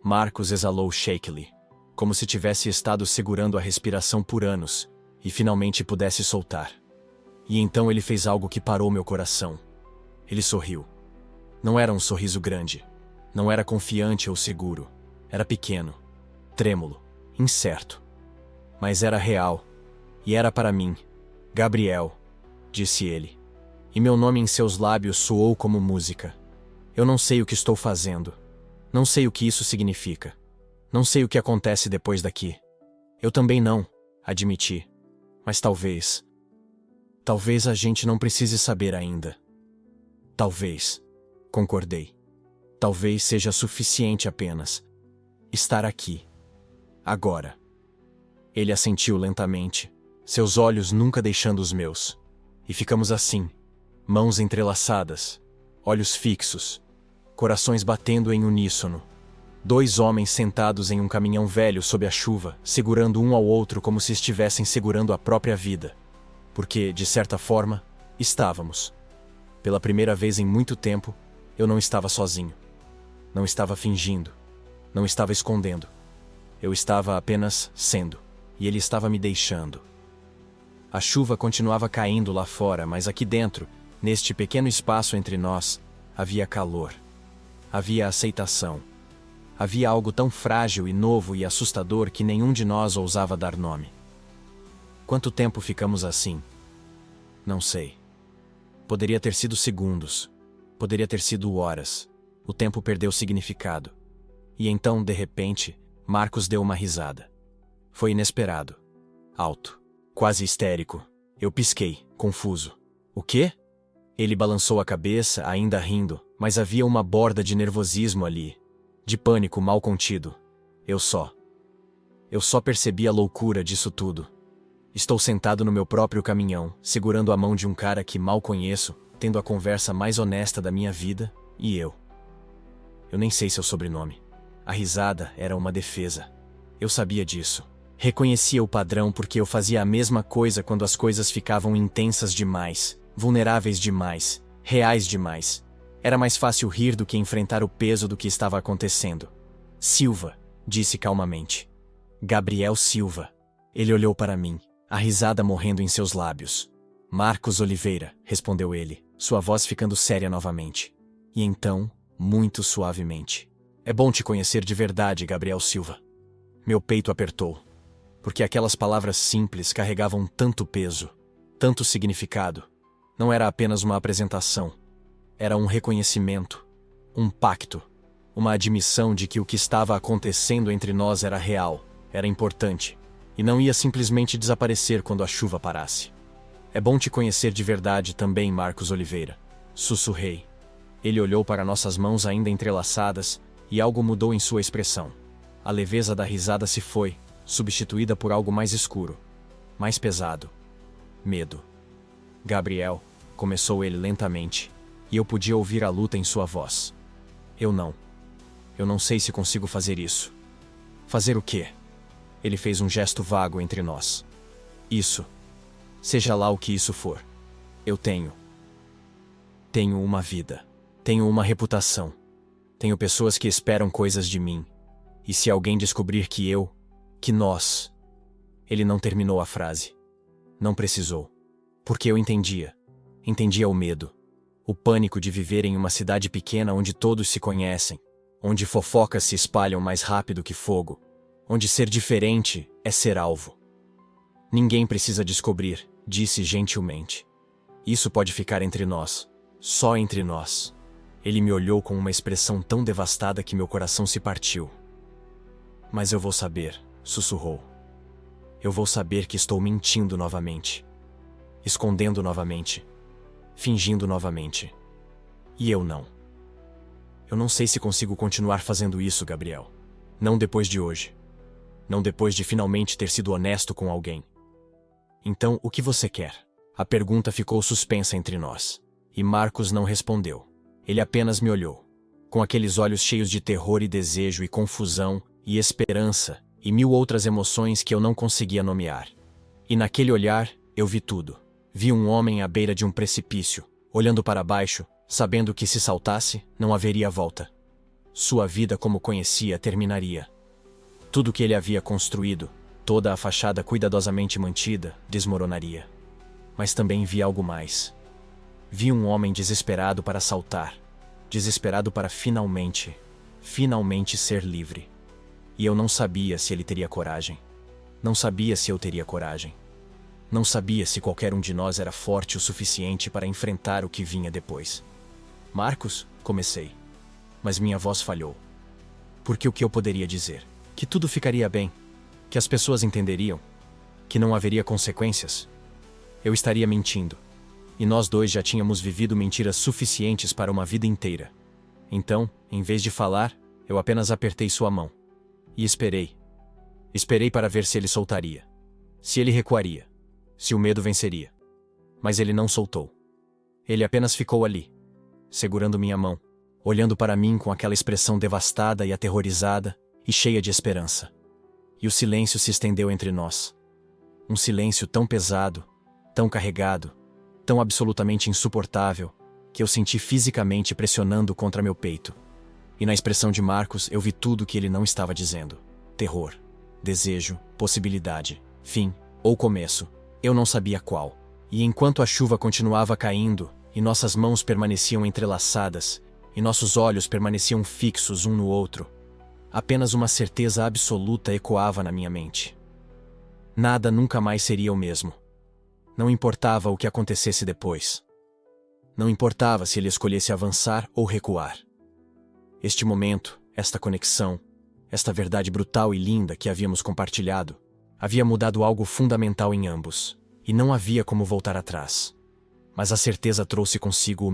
Marcos exalou shakily, como se tivesse estado segurando a respiração por anos, e finalmente pudesse soltar. E então ele fez algo que parou meu coração. Ele sorriu. Não era um sorriso grande. Não era confiante ou seguro. Era pequeno, trêmulo, incerto. Mas era real. E era para mim. Gabriel, disse ele. E meu nome em seus lábios soou como música. Eu não sei o que estou fazendo. Não sei o que isso significa. Não sei o que acontece depois daqui. Eu também não, admiti. Mas talvez a gente não precise saber ainda. Talvez, concordei. Talvez seja suficiente apenas estar aqui, agora. Ele assentiu lentamente, seus olhos nunca deixando os meus. E ficamos assim, mãos entrelaçadas, olhos fixos, corações batendo em uníssono. Dois homens sentados em um caminhão velho sob a chuva, segurando um ao outro como se estivessem segurando a própria vida. Porque, de certa forma, estávamos. Pela primeira vez em muito tempo, eu não estava sozinho. Não estava fingindo. Não estava escondendo. Eu estava apenas sendo. E ele estava me deixando. A chuva continuava caindo lá fora, mas aqui dentro, neste pequeno espaço entre nós, havia calor. Havia aceitação. Havia algo tão frágil e novo e assustador que nenhum de nós ousava dar nome. Quanto tempo ficamos assim? Não sei. Poderia ter sido segundos. Poderia ter sido horas. O tempo perdeu significado. E então, de repente, Marcos deu uma risada. Foi inesperado. Alto. Quase histérico. Eu pisquei, confuso. O quê? Ele balançou a cabeça, ainda rindo, mas havia uma borda de nervosismo ali. De pânico mal contido. Eu só percebi a loucura disso tudo. Estou sentado no meu próprio caminhão, segurando a mão de um cara que mal conheço, tendo a conversa mais honesta da minha vida, e eu. Eu nem sei seu sobrenome. A risada era uma defesa. Eu sabia disso. Reconhecia o padrão porque eu fazia a mesma coisa quando as coisas ficavam intensas demais, vulneráveis demais, reais demais. Era mais fácil rir do que enfrentar o peso do que estava acontecendo. Silva, disse calmamente. Gabriel Silva. Ele olhou para mim, a risada morrendo em seus lábios. Marcos Oliveira, respondeu ele, sua voz ficando séria novamente. E então, muito suavemente. É bom te conhecer de verdade, Gabriel Silva. Meu peito apertou, porque aquelas palavras simples carregavam tanto peso, tanto significado. Não era apenas uma apresentação. Era um reconhecimento, um pacto, uma admissão de que o que estava acontecendo entre nós era real, era importante, e não ia simplesmente desaparecer quando a chuva parasse. É bom te conhecer de verdade também, Marcos Oliveira. Sussurrei. Ele olhou para nossas mãos ainda entrelaçadas, e algo mudou em sua expressão. A leveza da risada se foi, substituída por algo mais escuro, mais pesado. Medo. Gabriel, começou ele lentamente, e eu podia ouvir a luta em sua voz. Eu não sei se consigo fazer isso. Fazer o quê? Ele fez um gesto vago entre nós. Isso. Seja lá o que isso for. Eu tenho uma vida. Tenho uma reputação. Tenho pessoas que esperam coisas de mim. E se alguém descobrir que nós... Ele não terminou a frase. Não precisou. Porque eu entendia. Entendia o medo. O pânico de viver em uma cidade pequena onde todos se conhecem, onde fofocas se espalham mais rápido que fogo, onde ser diferente é ser alvo. Ninguém precisa descobrir, disse gentilmente. Isso pode ficar entre nós, só entre nós. Ele me olhou com uma expressão tão devastada que meu coração se partiu. Mas eu vou saber, sussurrou. Eu vou saber que estou mentindo novamente, escondendo novamente, fingindo novamente. E eu não. Eu não sei se consigo continuar fazendo isso, Gabriel. Não depois de hoje. Não depois de finalmente ter sido honesto com alguém. Então, o que você quer? A pergunta ficou suspensa entre nós. E Marcos não respondeu. Ele apenas me olhou. Com aqueles olhos cheios de terror e desejo e confusão e esperança e mil outras emoções que eu não conseguia nomear. E naquele olhar, eu vi tudo. Vi um homem à beira de um precipício, olhando para baixo, sabendo que se saltasse, não haveria volta. Sua vida como conhecia terminaria. Tudo que ele havia construído, toda a fachada cuidadosamente mantida, desmoronaria. Mas também vi algo mais. Vi um homem desesperado para saltar, desesperado para finalmente ser livre. E eu não sabia se ele teria coragem. Não sabia se eu teria coragem. Não sabia se qualquer um de nós era forte o suficiente para enfrentar o que vinha depois. Marcos, comecei. Mas minha voz falhou. Porque o que eu poderia dizer? Que tudo ficaria bem. Que as pessoas entenderiam. Que não haveria consequências. Eu estaria mentindo. E nós dois já tínhamos vivido mentiras suficientes para uma vida inteira. Então, em vez de falar, eu apenas apertei sua mão. E esperei. Esperei para ver se ele soltaria. Se ele recuaria. Se o medo venceria. Mas ele não soltou. Ele apenas ficou ali, segurando minha mão, olhando para mim com aquela expressão devastada e aterrorizada e cheia de esperança. E o silêncio se estendeu entre nós. Um silêncio tão pesado, tão carregado, tão absolutamente insuportável, que eu senti fisicamente pressionando contra meu peito. E na expressão de Marcos eu vi tudo o que ele não estava dizendo. Terror, desejo, possibilidade, fim ou começo. Eu não sabia qual. E enquanto a chuva continuava caindo, e nossas mãos permaneciam entrelaçadas, e nossos olhos permaneciam fixos um no outro, apenas uma certeza absoluta ecoava na minha mente. Nada nunca mais seria o mesmo. Não importava o que acontecesse depois. Não importava se ele escolhesse avançar ou recuar. Este momento, esta conexão, esta verdade brutal e linda que havíamos compartilhado, havia mudado algo fundamental em ambos, e não havia como voltar atrás. Mas a certeza trouxe consigo o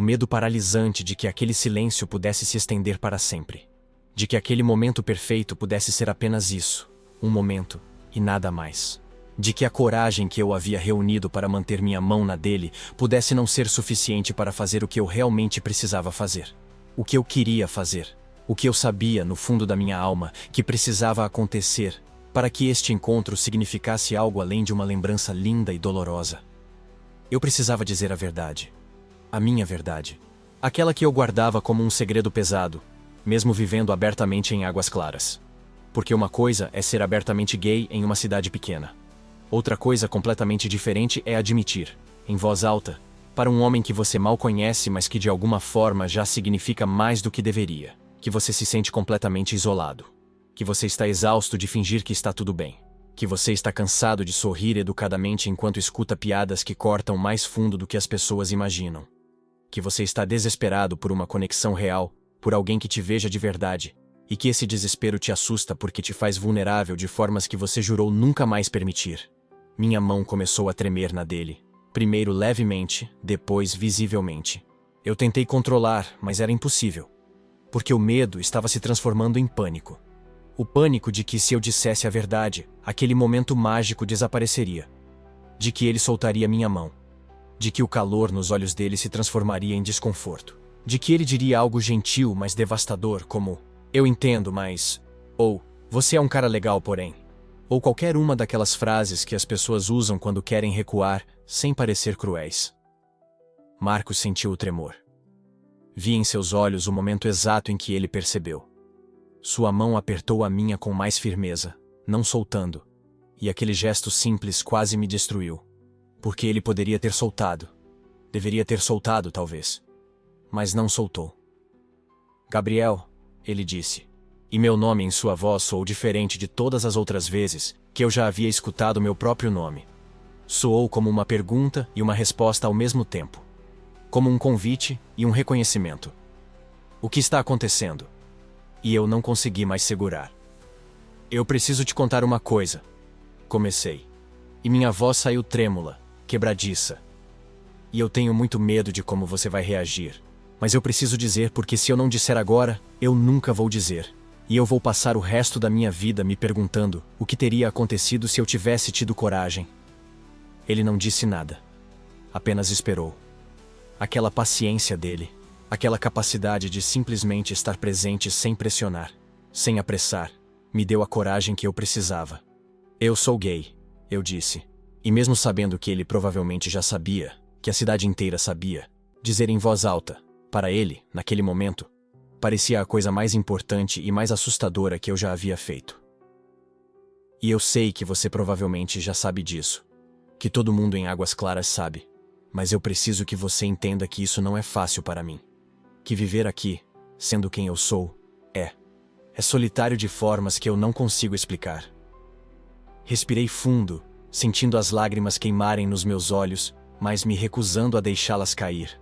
medo paralisante de que aquele silêncio pudesse se estender para sempre, de que aquele momento perfeito pudesse ser apenas isso, um momento, e nada mais, de que a coragem que eu havia reunido para manter minha mão na dele pudesse não ser suficiente para fazer o que eu realmente precisava fazer, o que eu queria fazer, o que eu sabia no fundo da minha alma que precisava acontecer para que este encontro significasse algo além de uma lembrança linda e dolorosa. Eu precisava dizer a verdade. A minha verdade. Aquela que eu guardava como um segredo pesado, mesmo vivendo abertamente em Águas Claras. Porque uma coisa é ser abertamente gay em uma cidade pequena. Outra coisa completamente diferente é admitir, em voz alta, para um homem que você mal conhece, mas que de alguma forma já significa mais do que deveria, que você se sente completamente isolado. Que você está exausto de fingir que está tudo bem. Que você está cansado de sorrir educadamente enquanto escuta piadas que cortam mais fundo do que as pessoas imaginam. Que você está desesperado por uma conexão real, por alguém que te veja de verdade, e que esse desespero te assusta porque te faz vulnerável de formas que você jurou nunca mais permitir. Minha mão começou a tremer na dele, primeiro levemente, depois visivelmente. Eu tentei controlar, mas era impossível. Porque o medo estava se transformando em pânico. O pânico de que, se eu dissesse a verdade, aquele momento mágico desapareceria. De que ele soltaria minha mão. De que o calor nos olhos dele se transformaria em desconforto. De que ele diria algo gentil, mas devastador, como: "Eu entendo, mas..." Ou "Você é um cara legal, porém." Ou qualquer uma daquelas frases que as pessoas usam quando querem recuar, sem parecer cruéis. Marcos sentiu o tremor. Vi em seus olhos o momento exato em que ele percebeu. Sua mão apertou a minha com mais firmeza, não soltando, e aquele gesto simples quase me destruiu. Porque ele poderia ter soltado. Deveria ter soltado, talvez. Mas não soltou. Gabriel, ele disse. E meu nome em sua voz soou diferente de todas as outras vezes que eu já havia escutado meu próprio nome. Soou como uma pergunta e uma resposta ao mesmo tempo. Como um convite e um reconhecimento. O que está acontecendo? E eu não consegui mais segurar. Eu preciso te contar uma coisa. Comecei. E minha voz saiu trêmula, quebradiça. E eu tenho muito medo de como você vai reagir. Mas eu preciso dizer porque se eu não disser agora, eu nunca vou dizer. E eu vou passar o resto da minha vida me perguntando o que teria acontecido se eu tivesse tido coragem. Ele não disse nada. Apenas esperou. Aquela paciência dele. Aquela capacidade de simplesmente estar presente sem pressionar, sem apressar, me deu a coragem que eu precisava. Eu sou gay, eu disse. E mesmo sabendo que ele provavelmente já sabia, que a cidade inteira sabia, dizer em voz alta, para ele, naquele momento, parecia a coisa mais importante e mais assustadora que eu já havia feito. E eu sei que você provavelmente já sabe disso, que todo mundo em Águas Claras sabe, mas eu preciso que você entenda que isso não é fácil para mim. Que viver aqui, sendo quem eu sou, é solitário de formas que eu não consigo explicar. Respirei fundo, sentindo as lágrimas queimarem nos meus olhos, mas me recusando a deixá-las cair.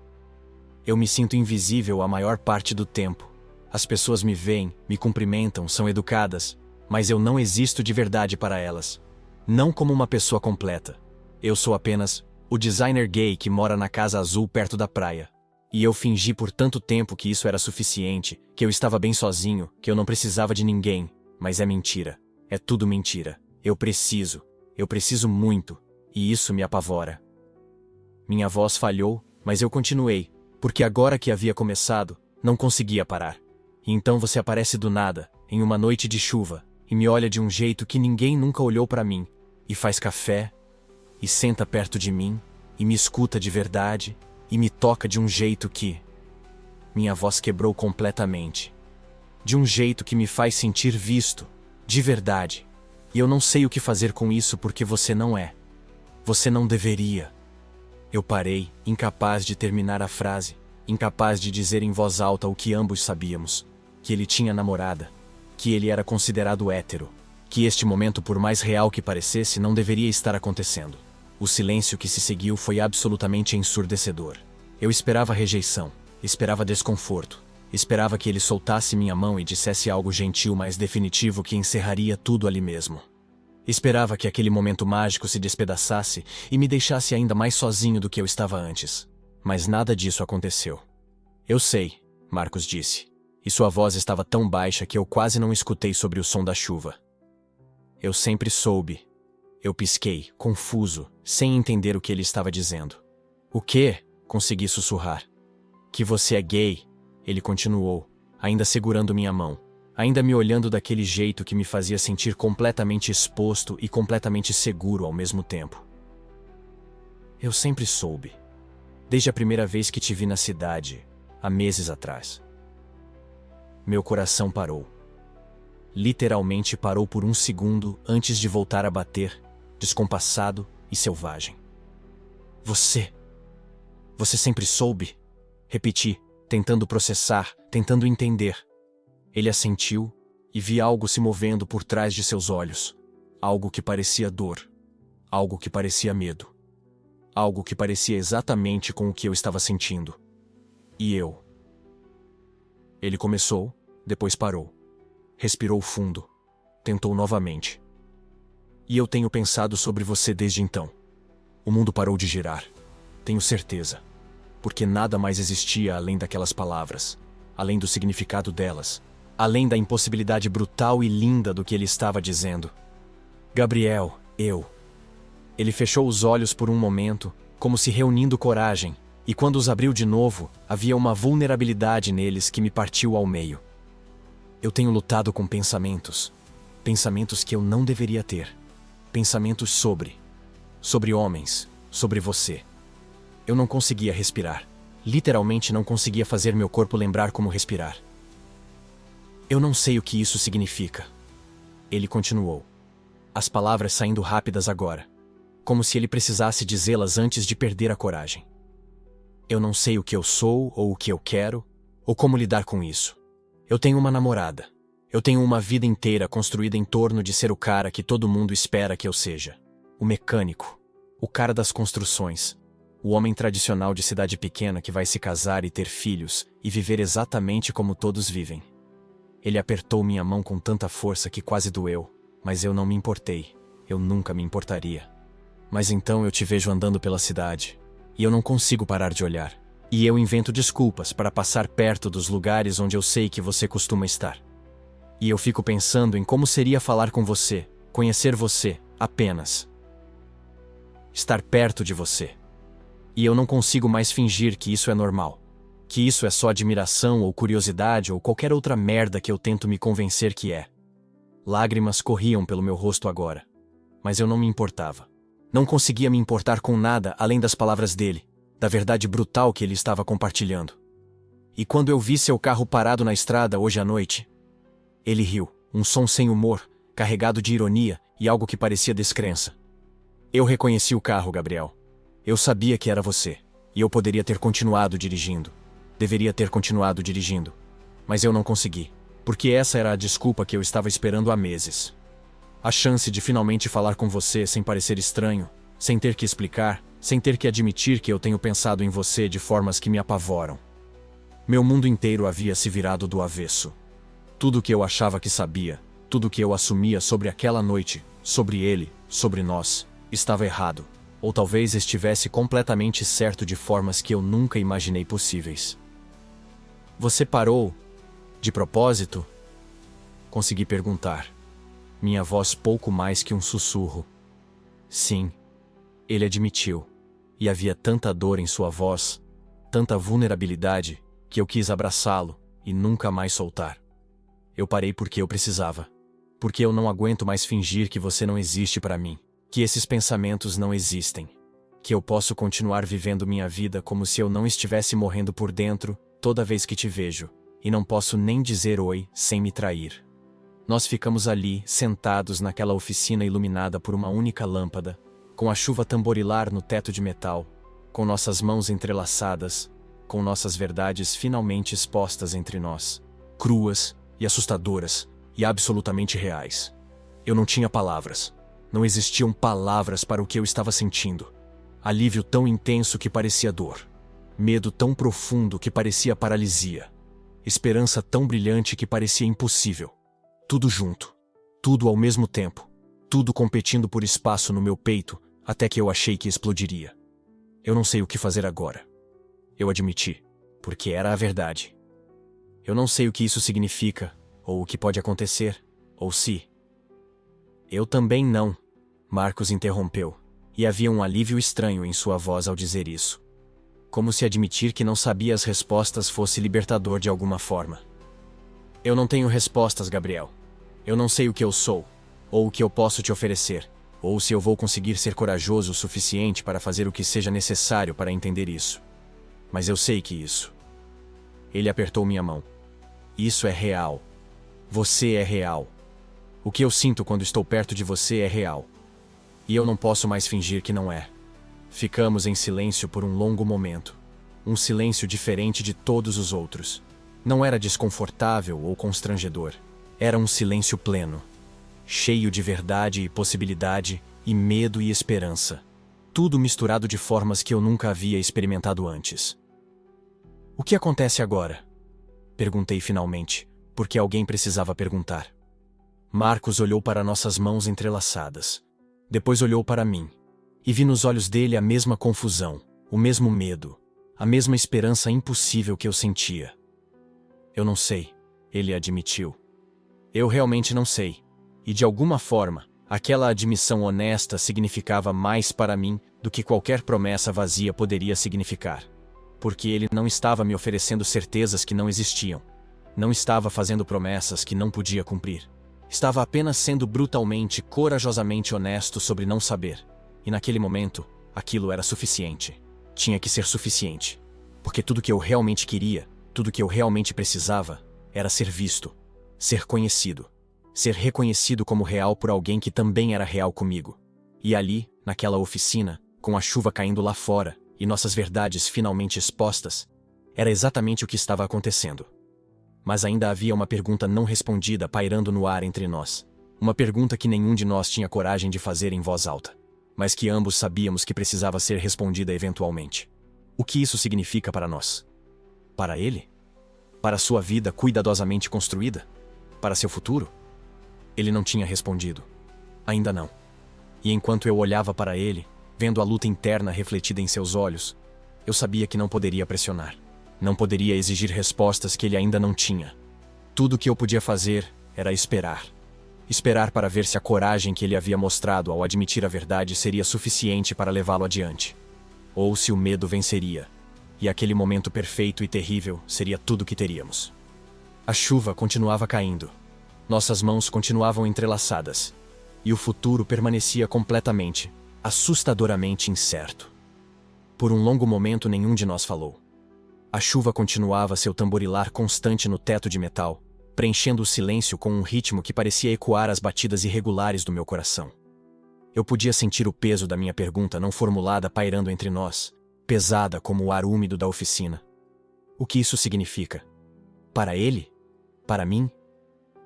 Eu me sinto invisível a maior parte do tempo. As pessoas me veem, me cumprimentam, são educadas, mas eu não existo de verdade para elas. Não como uma pessoa completa. Eu sou apenas o designer gay que mora na casa azul perto da praia. E eu fingi por tanto tempo que isso era suficiente, que eu estava bem sozinho, que eu não precisava de ninguém. Mas é mentira. É tudo mentira. Eu preciso muito, e isso me apavora. Minha voz falhou, mas eu continuei, porque agora que havia começado, não conseguia parar. E então você aparece do nada, em uma noite de chuva, e me olha de um jeito que ninguém nunca olhou para mim, e faz café, e senta perto de mim, e me escuta de verdade, e me toca de um jeito que... Minha voz quebrou completamente. De um jeito que me faz sentir visto, de verdade. E eu não sei o que fazer com isso porque você não é. Você não deveria. Eu parei, incapaz de terminar a frase, incapaz de dizer em voz alta o que ambos sabíamos. Que ele tinha namorada. Que ele era considerado hétero. Que este momento, por mais real que parecesse, não deveria estar acontecendo. O silêncio que se seguiu foi absolutamente ensurdecedor. Eu esperava rejeição, esperava desconforto, esperava que ele soltasse minha mão e dissesse algo gentil mas definitivo que encerraria tudo ali mesmo. Esperava que aquele momento mágico se despedaçasse e me deixasse ainda mais sozinho do que eu estava antes. Mas nada disso aconteceu. Eu sei, Marcos disse, e sua voz estava tão baixa que eu quase não escutei sobre o som da chuva. Eu sempre soube. Eu pisquei, confuso, sem entender o que ele estava dizendo. O quê? Consegui sussurrar. Que você é gay, ele continuou, ainda segurando minha mão, ainda me olhando daquele jeito que me fazia sentir completamente exposto e completamente seguro ao mesmo tempo. Eu sempre soube. Desde a primeira vez que te vi na cidade, há meses atrás. Meu coração parou. Literalmente parou por um segundo antes de voltar a bater, descompassado e selvagem. Você sempre soube? Repeti, tentando processar, tentando entender. Ele assentiu e vi algo se movendo por trás de seus olhos. Algo que parecia dor. Algo que parecia medo. Algo que parecia exatamente com o que eu estava sentindo. E eu. Ele começou, depois parou. Respirou fundo. Tentou novamente. E eu tenho pensado sobre você desde então. O mundo parou de girar. Tenho certeza. Porque nada mais existia além daquelas palavras. Além do significado delas. Além da impossibilidade brutal e linda do que ele estava dizendo. Gabriel, eu. Ele fechou os olhos por um momento, como se reunindo coragem, e quando os abriu de novo, havia uma vulnerabilidade neles que me partiu ao meio. Eu tenho lutado com pensamentos. Pensamentos que eu não deveria ter. Pensamentos sobre homens, sobre você. Eu não conseguia respirar. Literalmente não conseguia fazer meu corpo lembrar como respirar. Eu não sei o que isso significa. Ele continuou. As palavras saindo rápidas agora. Como se ele precisasse dizê-las antes de perder a coragem. Eu não sei o que eu sou ou o que eu quero, ou como lidar com isso. Eu tenho uma namorada. Eu tenho uma vida inteira construída em torno de ser o cara que todo mundo espera que eu seja. O mecânico. O cara das construções. O homem tradicional de cidade pequena que vai se casar e ter filhos e viver exatamente como todos vivem. Ele apertou minha mão com tanta força que quase doeu, mas eu não me importei. Eu nunca me importaria. Mas então eu te vejo andando pela cidade, e eu não consigo parar de olhar. E eu invento desculpas para passar perto dos lugares onde eu sei que você costuma estar. E eu fico pensando em como seria falar com você, conhecer você, apenas. Estar perto de você. E eu não consigo mais fingir que isso é normal. Que isso é só admiração ou curiosidade ou qualquer outra merda que eu tento me convencer que é. Lágrimas corriam pelo meu rosto agora. Mas eu não me importava. Não conseguia me importar com nada além das palavras dele, da verdade brutal que ele estava compartilhando. E quando eu vi seu carro parado na estrada hoje à noite, ele riu, um som sem humor, carregado de ironia e algo que parecia descrença. Eu reconheci o carro, Gabriel. Eu sabia que era você, e eu poderia ter continuado dirigindo. Deveria ter continuado dirigindo. Mas eu não consegui, porque essa era a desculpa que eu estava esperando há meses. A chance de finalmente falar com você sem parecer estranho, sem ter que explicar, sem ter que admitir que eu tenho pensado em você de formas que me apavoram. Meu mundo inteiro havia se virado do avesso. Tudo o que eu achava que sabia, tudo o que eu assumia sobre aquela noite, sobre ele, sobre nós, estava errado. Ou talvez estivesse completamente certo de formas que eu nunca imaginei possíveis. Você parou? De propósito? Consegui perguntar. Minha voz pouco mais que um sussurro. Sim, ele admitiu. E havia tanta dor em sua voz, tanta vulnerabilidade, que eu quis abraçá-lo e nunca mais soltar. Eu parei porque eu precisava. Porque eu não aguento mais fingir que você não existe para mim. Que esses pensamentos não existem. Que eu posso continuar vivendo minha vida como se eu não estivesse morrendo por dentro toda vez que te vejo, e não posso nem dizer oi sem me trair. Nós ficamos ali, sentados naquela oficina iluminada por uma única lâmpada, com a chuva tamborilar no teto de metal, com nossas mãos entrelaçadas, com nossas verdades finalmente expostas entre nós, cruas e assustadoras e absolutamente reais. Eu não tinha palavras. Não existiam palavras para o que eu estava sentindo. Alívio tão intenso que parecia dor. Medo tão profundo que parecia paralisia. Esperança tão brilhante que parecia impossível. Tudo junto. Tudo ao mesmo tempo. Tudo competindo por espaço no meu peito, até que eu achei que explodiria. Eu não sei o que fazer agora. Eu admiti, porque era a verdade. Eu não sei o que isso significa, ou o que pode acontecer, ou se. Eu também não. Marcos interrompeu, e havia um alívio estranho em sua voz ao dizer isso. Como se admitir que não sabia as respostas fosse libertador de alguma forma. Eu não tenho respostas, Gabriel. Eu não sei o que eu sou, ou o que eu posso te oferecer, ou se eu vou conseguir ser corajoso o suficiente para fazer o que seja necessário para entender isso. Mas eu sei que isso. Ele apertou minha mão. Isso é real. Você é real. O que eu sinto quando estou perto de você é real. E eu não posso mais fingir que não é. Ficamos em silêncio por um longo momento. Um silêncio diferente de todos os outros. Não era desconfortável ou constrangedor. Era um silêncio pleno. Cheio de verdade e possibilidade, e medo e esperança. Tudo misturado de formas que eu nunca havia experimentado antes. O que acontece agora? Perguntei finalmente, porque alguém precisava perguntar. Marcos olhou para nossas mãos entrelaçadas. Depois olhou para mim. E vi nos olhos dele a mesma confusão, o mesmo medo, a mesma esperança impossível que eu sentia. Eu não sei, ele admitiu. Eu realmente não sei. E de alguma forma, aquela admissão honesta significava mais para mim do que qualquer promessa vazia poderia significar. Porque ele não estava me oferecendo certezas que não existiam. Não estava fazendo promessas que não podia cumprir. Estava apenas sendo brutalmente, corajosamente honesto sobre não saber. E naquele momento, aquilo era suficiente. Tinha que ser suficiente. Porque tudo que eu realmente queria, tudo que eu realmente precisava, era ser visto, ser conhecido, ser reconhecido como real por alguém que também era real comigo. E ali, naquela oficina, com a chuva caindo lá fora, e nossas verdades finalmente expostas, era exatamente o que estava acontecendo. Mas ainda havia uma pergunta não respondida pairando no ar entre nós. Uma pergunta que nenhum de nós tinha coragem de fazer em voz alta, mas que ambos sabíamos que precisava ser respondida eventualmente. O que isso significa para nós? Para ele? Para sua vida cuidadosamente construída? Para seu futuro? Ele não tinha respondido. Ainda não. E enquanto eu olhava para ele, vendo a luta interna refletida em seus olhos, eu sabia que não poderia pressionar. Não poderia exigir respostas que ele ainda não tinha. Tudo o que eu podia fazer era esperar. Esperar para ver se a coragem que ele havia mostrado ao admitir a verdade seria suficiente para levá-lo adiante. Ou se o medo venceria, e aquele momento perfeito e terrível seria tudo o que teríamos. A chuva continuava caindo. Nossas mãos continuavam entrelaçadas. E o futuro permanecia completamente, assustadoramente incerto. Por um longo momento nenhum de nós falou. A chuva continuava seu tamborilar constante no teto de metal, preenchendo o silêncio com um ritmo que parecia ecoar as batidas irregulares do meu coração. Eu podia sentir o peso da minha pergunta não formulada pairando entre nós, pesada como o ar úmido da oficina. O que isso significa? Para ele? Para mim?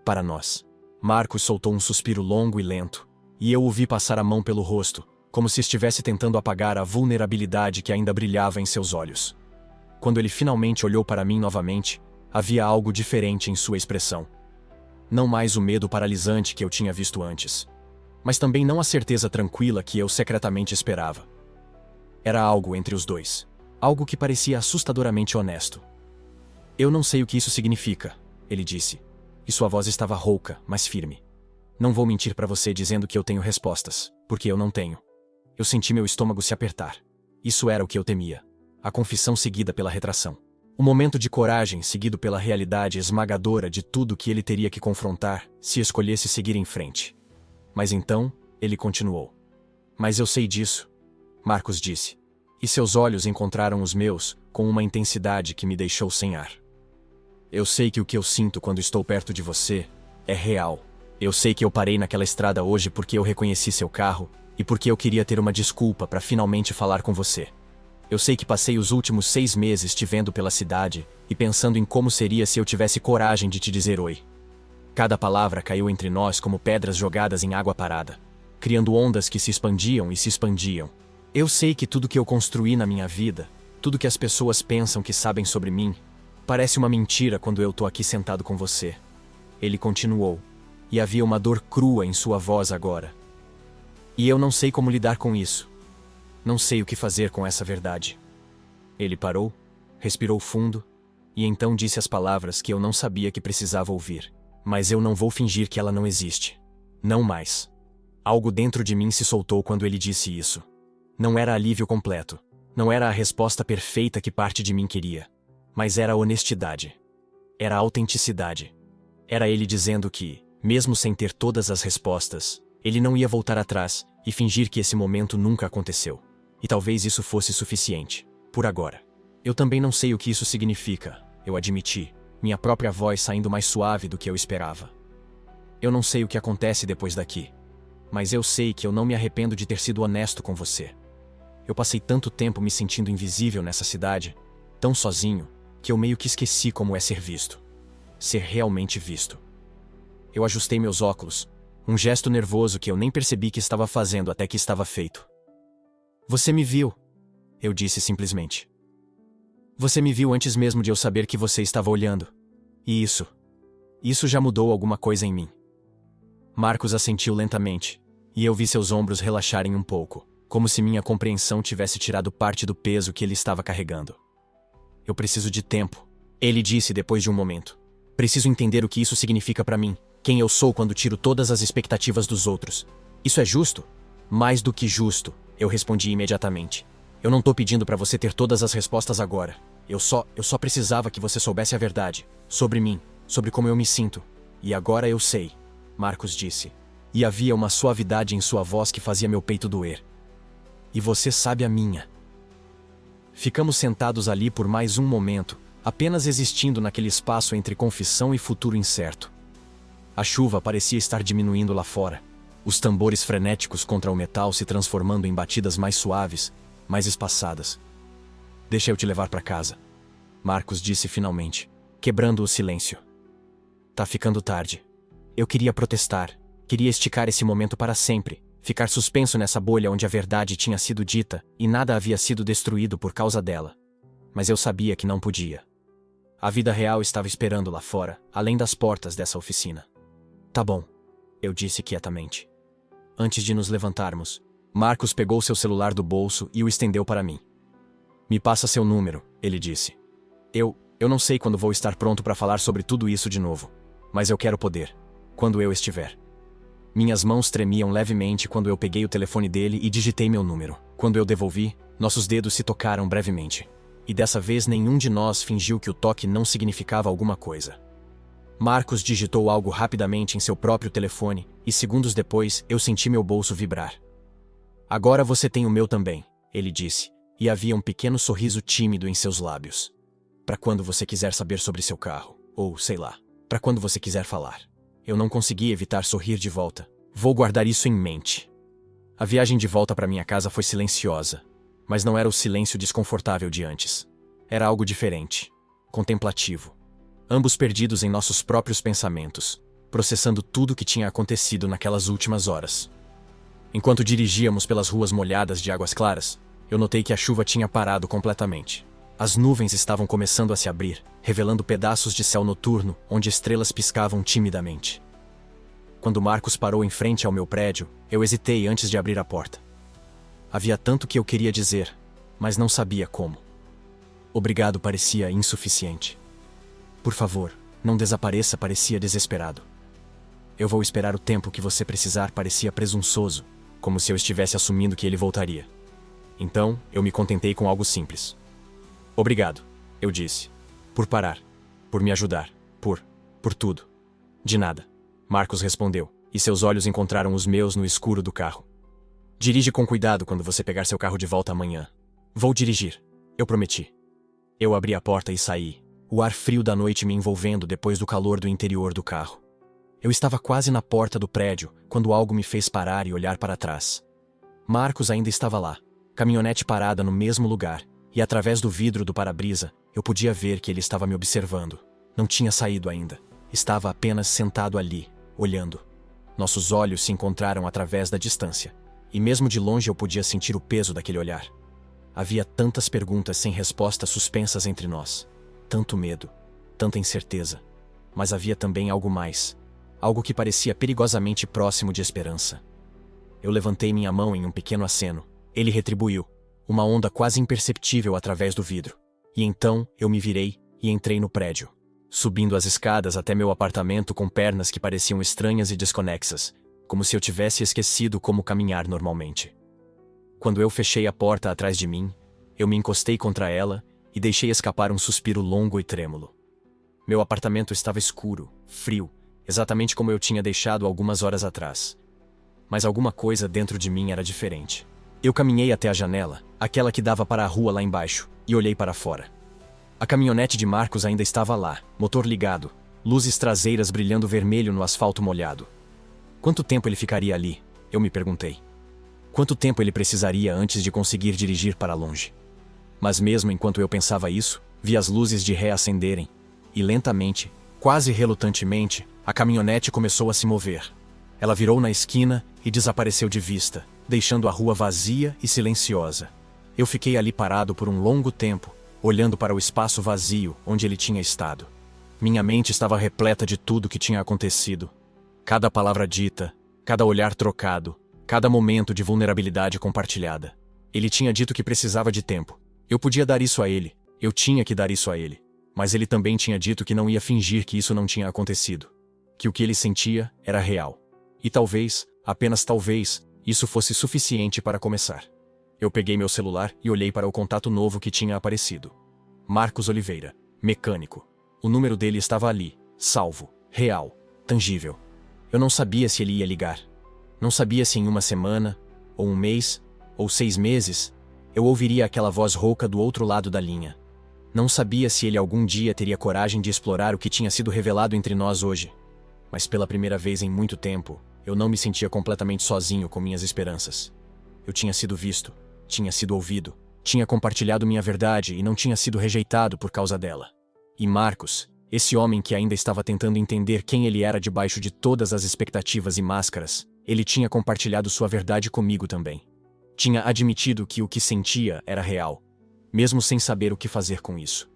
Para nós? Marcos soltou um suspiro longo e lento, e eu o vi passar a mão pelo rosto, como se estivesse tentando apagar a vulnerabilidade que ainda brilhava em seus olhos. Quando ele finalmente olhou para mim novamente, havia algo diferente em sua expressão. Não mais o medo paralisante que eu tinha visto antes, mas também não a certeza tranquila que eu secretamente esperava. Era algo entre os dois, algo que parecia assustadoramente honesto. Eu não sei o que isso significa, ele disse, e sua voz estava rouca, mas firme. Não vou mentir para você dizendo que eu tenho respostas, porque eu não tenho. Eu senti meu estômago se apertar. Isso era o que eu temia. A confissão seguida pela retração. Um momento de coragem seguido pela realidade esmagadora de tudo que ele teria que confrontar se escolhesse seguir em frente. Mas então, ele continuou. Mas eu sei disso, Marcos disse. E seus olhos encontraram os meus com uma intensidade que me deixou sem ar. Eu sei que o que eu sinto quando estou perto de você é real. Eu sei que eu parei naquela estrada hoje porque eu reconheci seu carro e porque eu queria ter uma desculpa para finalmente falar com você. Eu sei que passei os últimos 6 meses te vendo pela cidade e pensando em como seria se eu tivesse coragem de te dizer oi. Cada palavra caiu entre nós como pedras jogadas em água parada, criando ondas que se expandiam e se expandiam. Eu sei que tudo que eu construí na minha vida, tudo que as pessoas pensam que sabem sobre mim, parece uma mentira quando eu tô aqui sentado com você. Ele continuou, e havia uma dor crua em sua voz agora. E eu não sei como lidar com isso. Não sei o que fazer com essa verdade. Ele parou, respirou fundo, e então disse as palavras que eu não sabia que precisava ouvir. Mas eu não vou fingir que ela não existe. Não mais. Algo dentro de mim se soltou quando ele disse isso. Não era alívio completo. Não era a resposta perfeita que parte de mim queria. Mas era honestidade. Era autenticidade. Era ele dizendo que, mesmo sem ter todas as respostas, ele não ia voltar atrás e fingir que esse momento nunca aconteceu. E talvez isso fosse suficiente, por agora. Eu também não sei o que isso significa, eu admiti, minha própria voz saindo mais suave do que eu esperava. Eu não sei o que acontece depois daqui, mas eu sei que eu não me arrependo de ter sido honesto com você. Eu passei tanto tempo me sentindo invisível nessa cidade, tão sozinho, que eu meio que esqueci como é ser visto. Ser realmente visto. Eu ajustei meus óculos, um gesto nervoso que eu nem percebi que estava fazendo até que estava feito. Você me viu, eu disse simplesmente. Você me viu antes mesmo de eu saber que você estava olhando. E isso já mudou alguma coisa em mim. Marcos assentiu lentamente, e eu vi seus ombros relaxarem um pouco, como se minha compreensão tivesse tirado parte do peso que ele estava carregando. Eu preciso de tempo, ele disse depois de um momento. Preciso entender o que isso significa para mim, quem eu sou quando tiro todas as expectativas dos outros. Isso é justo? Mais do que justo, eu respondi imediatamente. Eu não tô pedindo para você ter todas as respostas agora. Eu só precisava que você soubesse a verdade. Sobre mim, sobre como eu me sinto. E agora eu sei, Marcos disse. E havia uma suavidade em sua voz que fazia meu peito doer. E você sabe a minha. Ficamos sentados ali por mais um momento, apenas existindo naquele espaço entre confissão e futuro incerto. A chuva parecia estar diminuindo lá fora. Os tambores frenéticos contra o metal se transformando em batidas mais suaves, mais espaçadas, Deixa eu te levar para casa. Marcos disse finalmente, quebrando o silêncio. Tá ficando tarde. Eu queria protestar. Queria esticar esse momento para sempre. Ficar suspenso nessa bolha onde a verdade tinha sido dita e nada havia sido destruído por causa dela. Mas eu sabia que não podia. A vida real estava esperando lá fora, além das portas dessa oficina. Tá bom, eu disse quietamente. Antes de nos levantarmos, Marcos pegou seu celular do bolso e o estendeu para mim. Me passa seu número, ele disse. Eu não sei quando vou estar pronto para falar sobre tudo isso de novo, mas eu quero poder, quando eu estiver. Minhas mãos tremiam levemente quando eu peguei o telefone dele e digitei meu número. Quando eu devolvi, nossos dedos se tocaram brevemente. E dessa vez nenhum de nós fingiu que o toque não significava alguma coisa. Marcos digitou algo rapidamente em seu próprio telefone e segundos depois eu senti meu bolso vibrar. Agora você tem o meu também, ele disse, e havia um pequeno sorriso tímido em seus lábios. Para quando você quiser saber sobre seu carro, ou sei lá, para quando você quiser falar. Eu não consegui evitar sorrir de volta. Vou guardar isso em mente. A viagem de volta para minha casa foi silenciosa, mas não era o silêncio desconfortável de antes. Era algo diferente, contemplativo. Ambos perdidos em nossos próprios pensamentos, processando tudo o que tinha acontecido naquelas últimas horas. Enquanto dirigíamos pelas ruas molhadas de águas claras, eu notei que a chuva tinha parado completamente. As nuvens estavam começando a se abrir, revelando pedaços de céu noturno onde estrelas piscavam timidamente. Quando Marcos parou em frente ao meu prédio, eu hesitei antes de abrir a porta. Havia tanto que eu queria dizer, mas não sabia como. Obrigado parecia insuficiente. Por favor, não desapareça parecia desesperado. Eu vou esperar o tempo que você precisar parecia presunçoso, como se eu estivesse assumindo que ele voltaria. Então, eu me contentei com algo simples. Obrigado, eu disse. Por parar. Por me ajudar. Por tudo. De nada. Marcos respondeu, e seus olhos encontraram os meus no escuro do carro. Dirige com cuidado quando você pegar seu carro de volta amanhã. Vou dirigir. Eu prometi. Eu abri a porta e saí, o ar frio da noite me envolvendo depois do calor do interior do carro. Eu estava quase na porta do prédio, quando algo me fez parar e olhar para trás. Marcos ainda estava lá, caminhonete parada no mesmo lugar, e através do vidro do para-brisa, eu podia ver que ele estava me observando. Não tinha saído ainda. Estava apenas sentado ali, olhando. Nossos olhos se encontraram através da distância, e mesmo de longe eu podia sentir o peso daquele olhar. Havia tantas perguntas sem resposta suspensas entre nós. Tanto medo, tanta incerteza. Mas havia também algo mais. Algo que parecia perigosamente próximo de esperança. Eu levantei minha mão em um pequeno aceno. Ele retribuiu. Uma onda quase imperceptível através do vidro. E então, eu me virei e entrei no prédio, subindo as escadas até meu apartamento com pernas que pareciam estranhas e desconexas, como se eu tivesse esquecido como caminhar normalmente. Quando eu fechei a porta atrás de mim, eu me encostei contra ela e deixei escapar um suspiro longo e trêmulo. Meu apartamento estava escuro, frio, exatamente como eu tinha deixado algumas horas atrás. Mas alguma coisa dentro de mim era diferente. Eu caminhei até a janela, aquela que dava para a rua lá embaixo, e olhei para fora. A caminhonete de Marcos ainda estava lá, motor ligado, luzes traseiras brilhando vermelho no asfalto molhado. Quanto tempo ele ficaria ali? Eu me perguntei. Quanto tempo ele precisaria antes de conseguir dirigir para longe? Mas mesmo enquanto eu pensava isso, vi as luzes de ré acenderem, e lentamente, quase relutantemente, a caminhonete começou a se mover. Ela virou na esquina e desapareceu de vista, deixando a rua vazia e silenciosa. Eu fiquei ali parado por um longo tempo, olhando para o espaço vazio onde ele tinha estado. Minha mente estava repleta de tudo que tinha acontecido. Cada palavra dita, cada olhar trocado, cada momento de vulnerabilidade compartilhada. Ele tinha dito que precisava de tempo. Eu podia dar isso a ele. Eu tinha que dar isso a ele. Mas ele também tinha dito que não ia fingir que isso não tinha acontecido. Que o que ele sentia era real. E talvez, apenas talvez, isso fosse suficiente para começar. Eu peguei meu celular e olhei para o contato novo que tinha aparecido. Marcos Oliveira, mecânico. O número dele estava ali, salvo, real, tangível. Eu não sabia se ele ia ligar. Não sabia se em uma semana, ou um mês, ou 6 meses, eu ouviria aquela voz rouca do outro lado da linha. Não sabia se ele algum dia teria coragem de explorar o que tinha sido revelado entre nós hoje. Mas pela primeira vez em muito tempo, eu não me sentia completamente sozinho com minhas esperanças. Eu tinha sido visto, tinha sido ouvido, Tinha compartilhado minha verdade e não tinha sido rejeitado por causa dela. E Marcos, esse homem que ainda estava tentando entender quem ele era debaixo de todas as expectativas e máscaras, ele tinha compartilhado sua verdade comigo também. Tinha admitido que o que sentia era real, mesmo sem saber o que fazer com isso.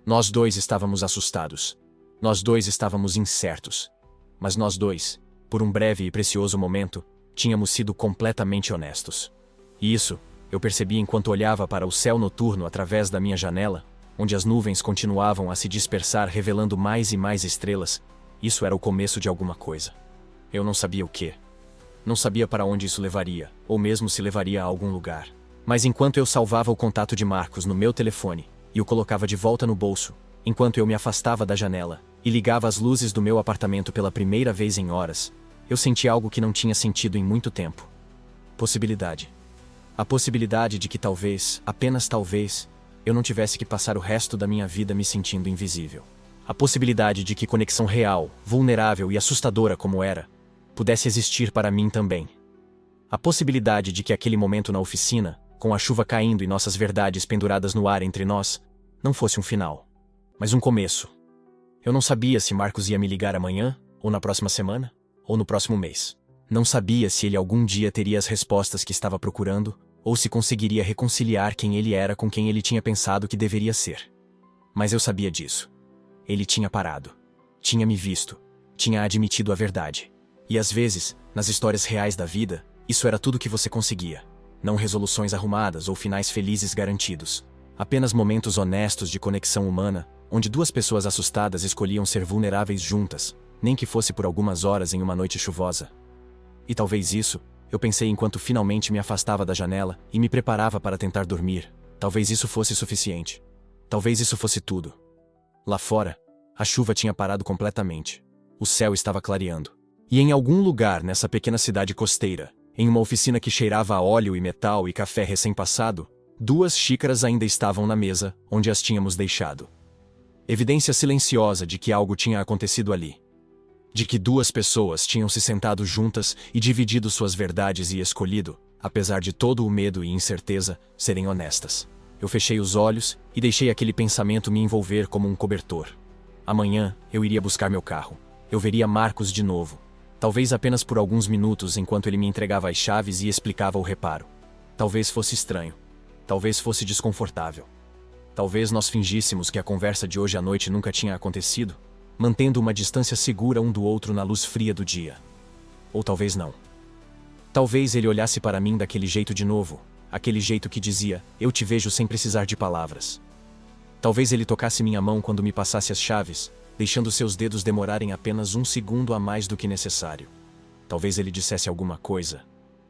Nós dois estávamos assustados. Nós dois estávamos incertos. Mas nós dois, por um breve e precioso momento, tínhamos sido completamente honestos. E isso, eu percebi enquanto olhava para o céu noturno através da minha janela, onde as nuvens continuavam a se dispersar revelando mais e mais estrelas. Isso era o começo de alguma coisa. Eu não sabia o quê. Não sabia para onde isso levaria, ou mesmo se levaria a algum lugar. Mas enquanto eu salvava o contato de Marcos no meu telefone e o colocava de volta no bolso, enquanto eu me afastava da janela e ligava as luzes do meu apartamento pela primeira vez em horas, eu senti algo que não tinha sentido em muito tempo. Possibilidade. A possibilidade de que talvez, apenas talvez, eu não tivesse que passar o resto da minha vida me sentindo invisível. A possibilidade de que conexão real, vulnerável e assustadora como era, pudesse existir para mim também. A possibilidade de que aquele momento na oficina, com a chuva caindo e nossas verdades penduradas no ar entre nós, não fosse um final, mas um começo. Eu não sabia se Marcos ia me ligar amanhã, ou na próxima semana, ou no próximo mês. Não sabia se ele algum dia teria as respostas que estava procurando, ou se conseguiria reconciliar quem ele era com quem ele tinha pensado que deveria ser. Mas eu sabia disso. Ele tinha parado. Tinha me visto. Tinha admitido a verdade. E às vezes, nas histórias reais da vida, isso era tudo que você conseguia. Não resoluções arrumadas ou finais felizes garantidos. Apenas momentos honestos de conexão humana, onde duas pessoas assustadas escolhiam ser vulneráveis juntas, nem que fosse por algumas horas em uma noite chuvosa. E talvez isso, eu pensei enquanto finalmente me afastava da janela e me preparava para tentar dormir. Talvez isso fosse suficiente. Talvez isso fosse tudo. Lá fora, a chuva tinha parado completamente. O céu estava clareando. E em algum lugar nessa pequena cidade costeira, em uma oficina que cheirava a óleo e metal e café recém-passado, 2 xícaras ainda estavam na mesa, onde as tínhamos deixado. Evidência silenciosa de que algo tinha acontecido ali. De que 2 pessoas tinham se sentado juntas e dividido suas verdades e escolhido, apesar de todo o medo e incerteza, serem honestas. Eu fechei os olhos e deixei aquele pensamento me envolver como um cobertor. Amanhã, eu iria buscar meu carro. Eu veria Marcos de novo. Talvez apenas por alguns minutos enquanto ele me entregava as chaves e explicava o reparo. Talvez fosse estranho. Talvez fosse desconfortável. Talvez nós fingíssemos que a conversa de hoje à noite nunca tinha acontecido, mantendo uma distância segura um do outro na luz fria do dia. Ou talvez não. Talvez ele olhasse para mim daquele jeito de novo, aquele jeito que dizia, eu te vejo sem precisar de palavras. Talvez ele tocasse minha mão quando me passasse as chaves, deixando seus dedos demorarem apenas 1 segundo a mais do que necessário. Talvez ele dissesse alguma coisa.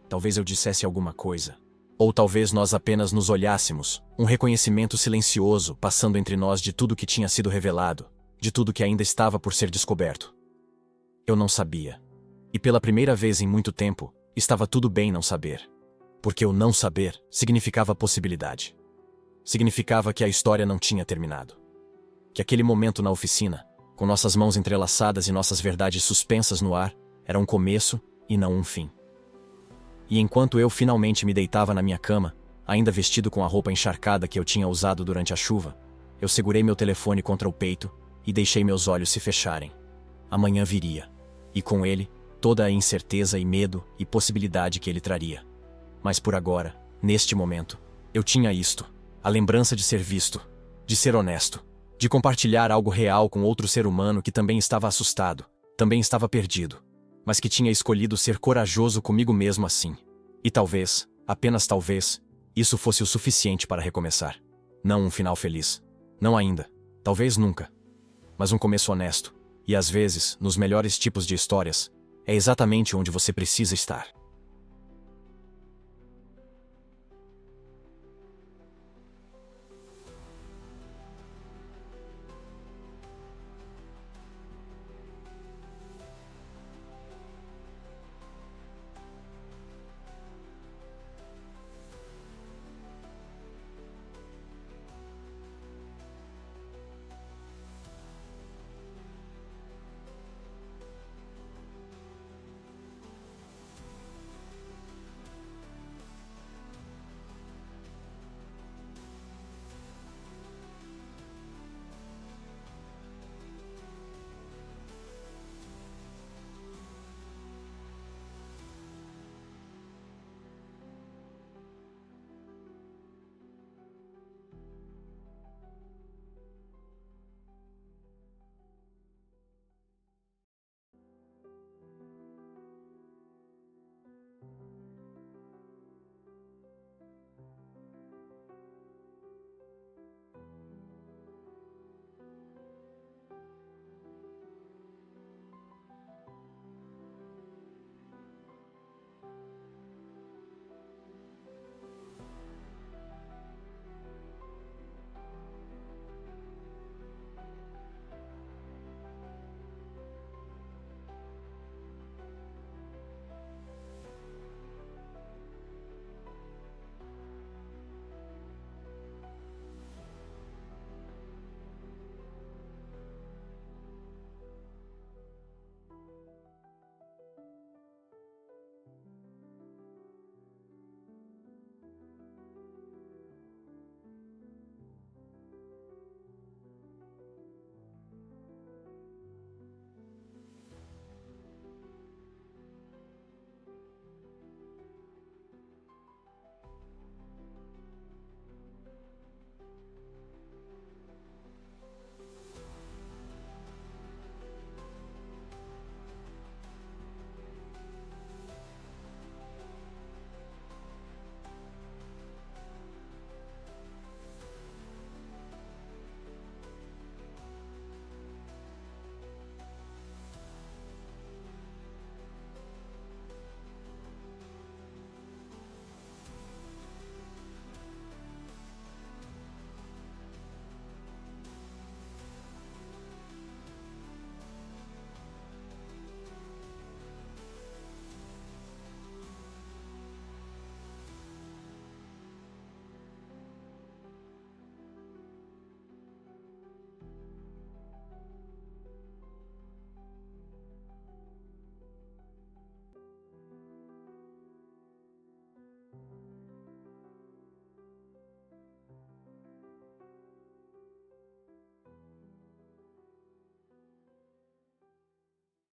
Talvez eu dissesse alguma coisa. Ou talvez nós apenas nos olhássemos, um reconhecimento silencioso passando entre nós de tudo que tinha sido revelado, de tudo que ainda estava por ser descoberto. Eu não sabia. E pela primeira vez em muito tempo, estava tudo bem não saber. Porque o não saber significava possibilidade. Significava que a história não tinha terminado. Que aquele momento na oficina, com nossas mãos entrelaçadas e nossas verdades suspensas no ar, era um começo e não um fim. E enquanto eu finalmente me deitava na minha cama, ainda vestido com a roupa encharcada que eu tinha usado durante a chuva, eu segurei meu telefone contra o peito e deixei meus olhos se fecharem. Amanhã viria. E com ele, toda a incerteza e medo e possibilidade que ele traria. Mas por agora, neste momento, eu tinha isto, a lembrança de ser visto, de ser honesto, de compartilhar algo real com outro ser humano que também estava assustado, também estava perdido, mas que tinha escolhido ser corajoso comigo mesmo assim. E talvez, apenas talvez, isso fosse o suficiente para recomeçar. Não um final feliz. Não ainda. Talvez nunca. Mas um começo honesto. E às vezes, nos melhores tipos de histórias, é exatamente onde você precisa estar.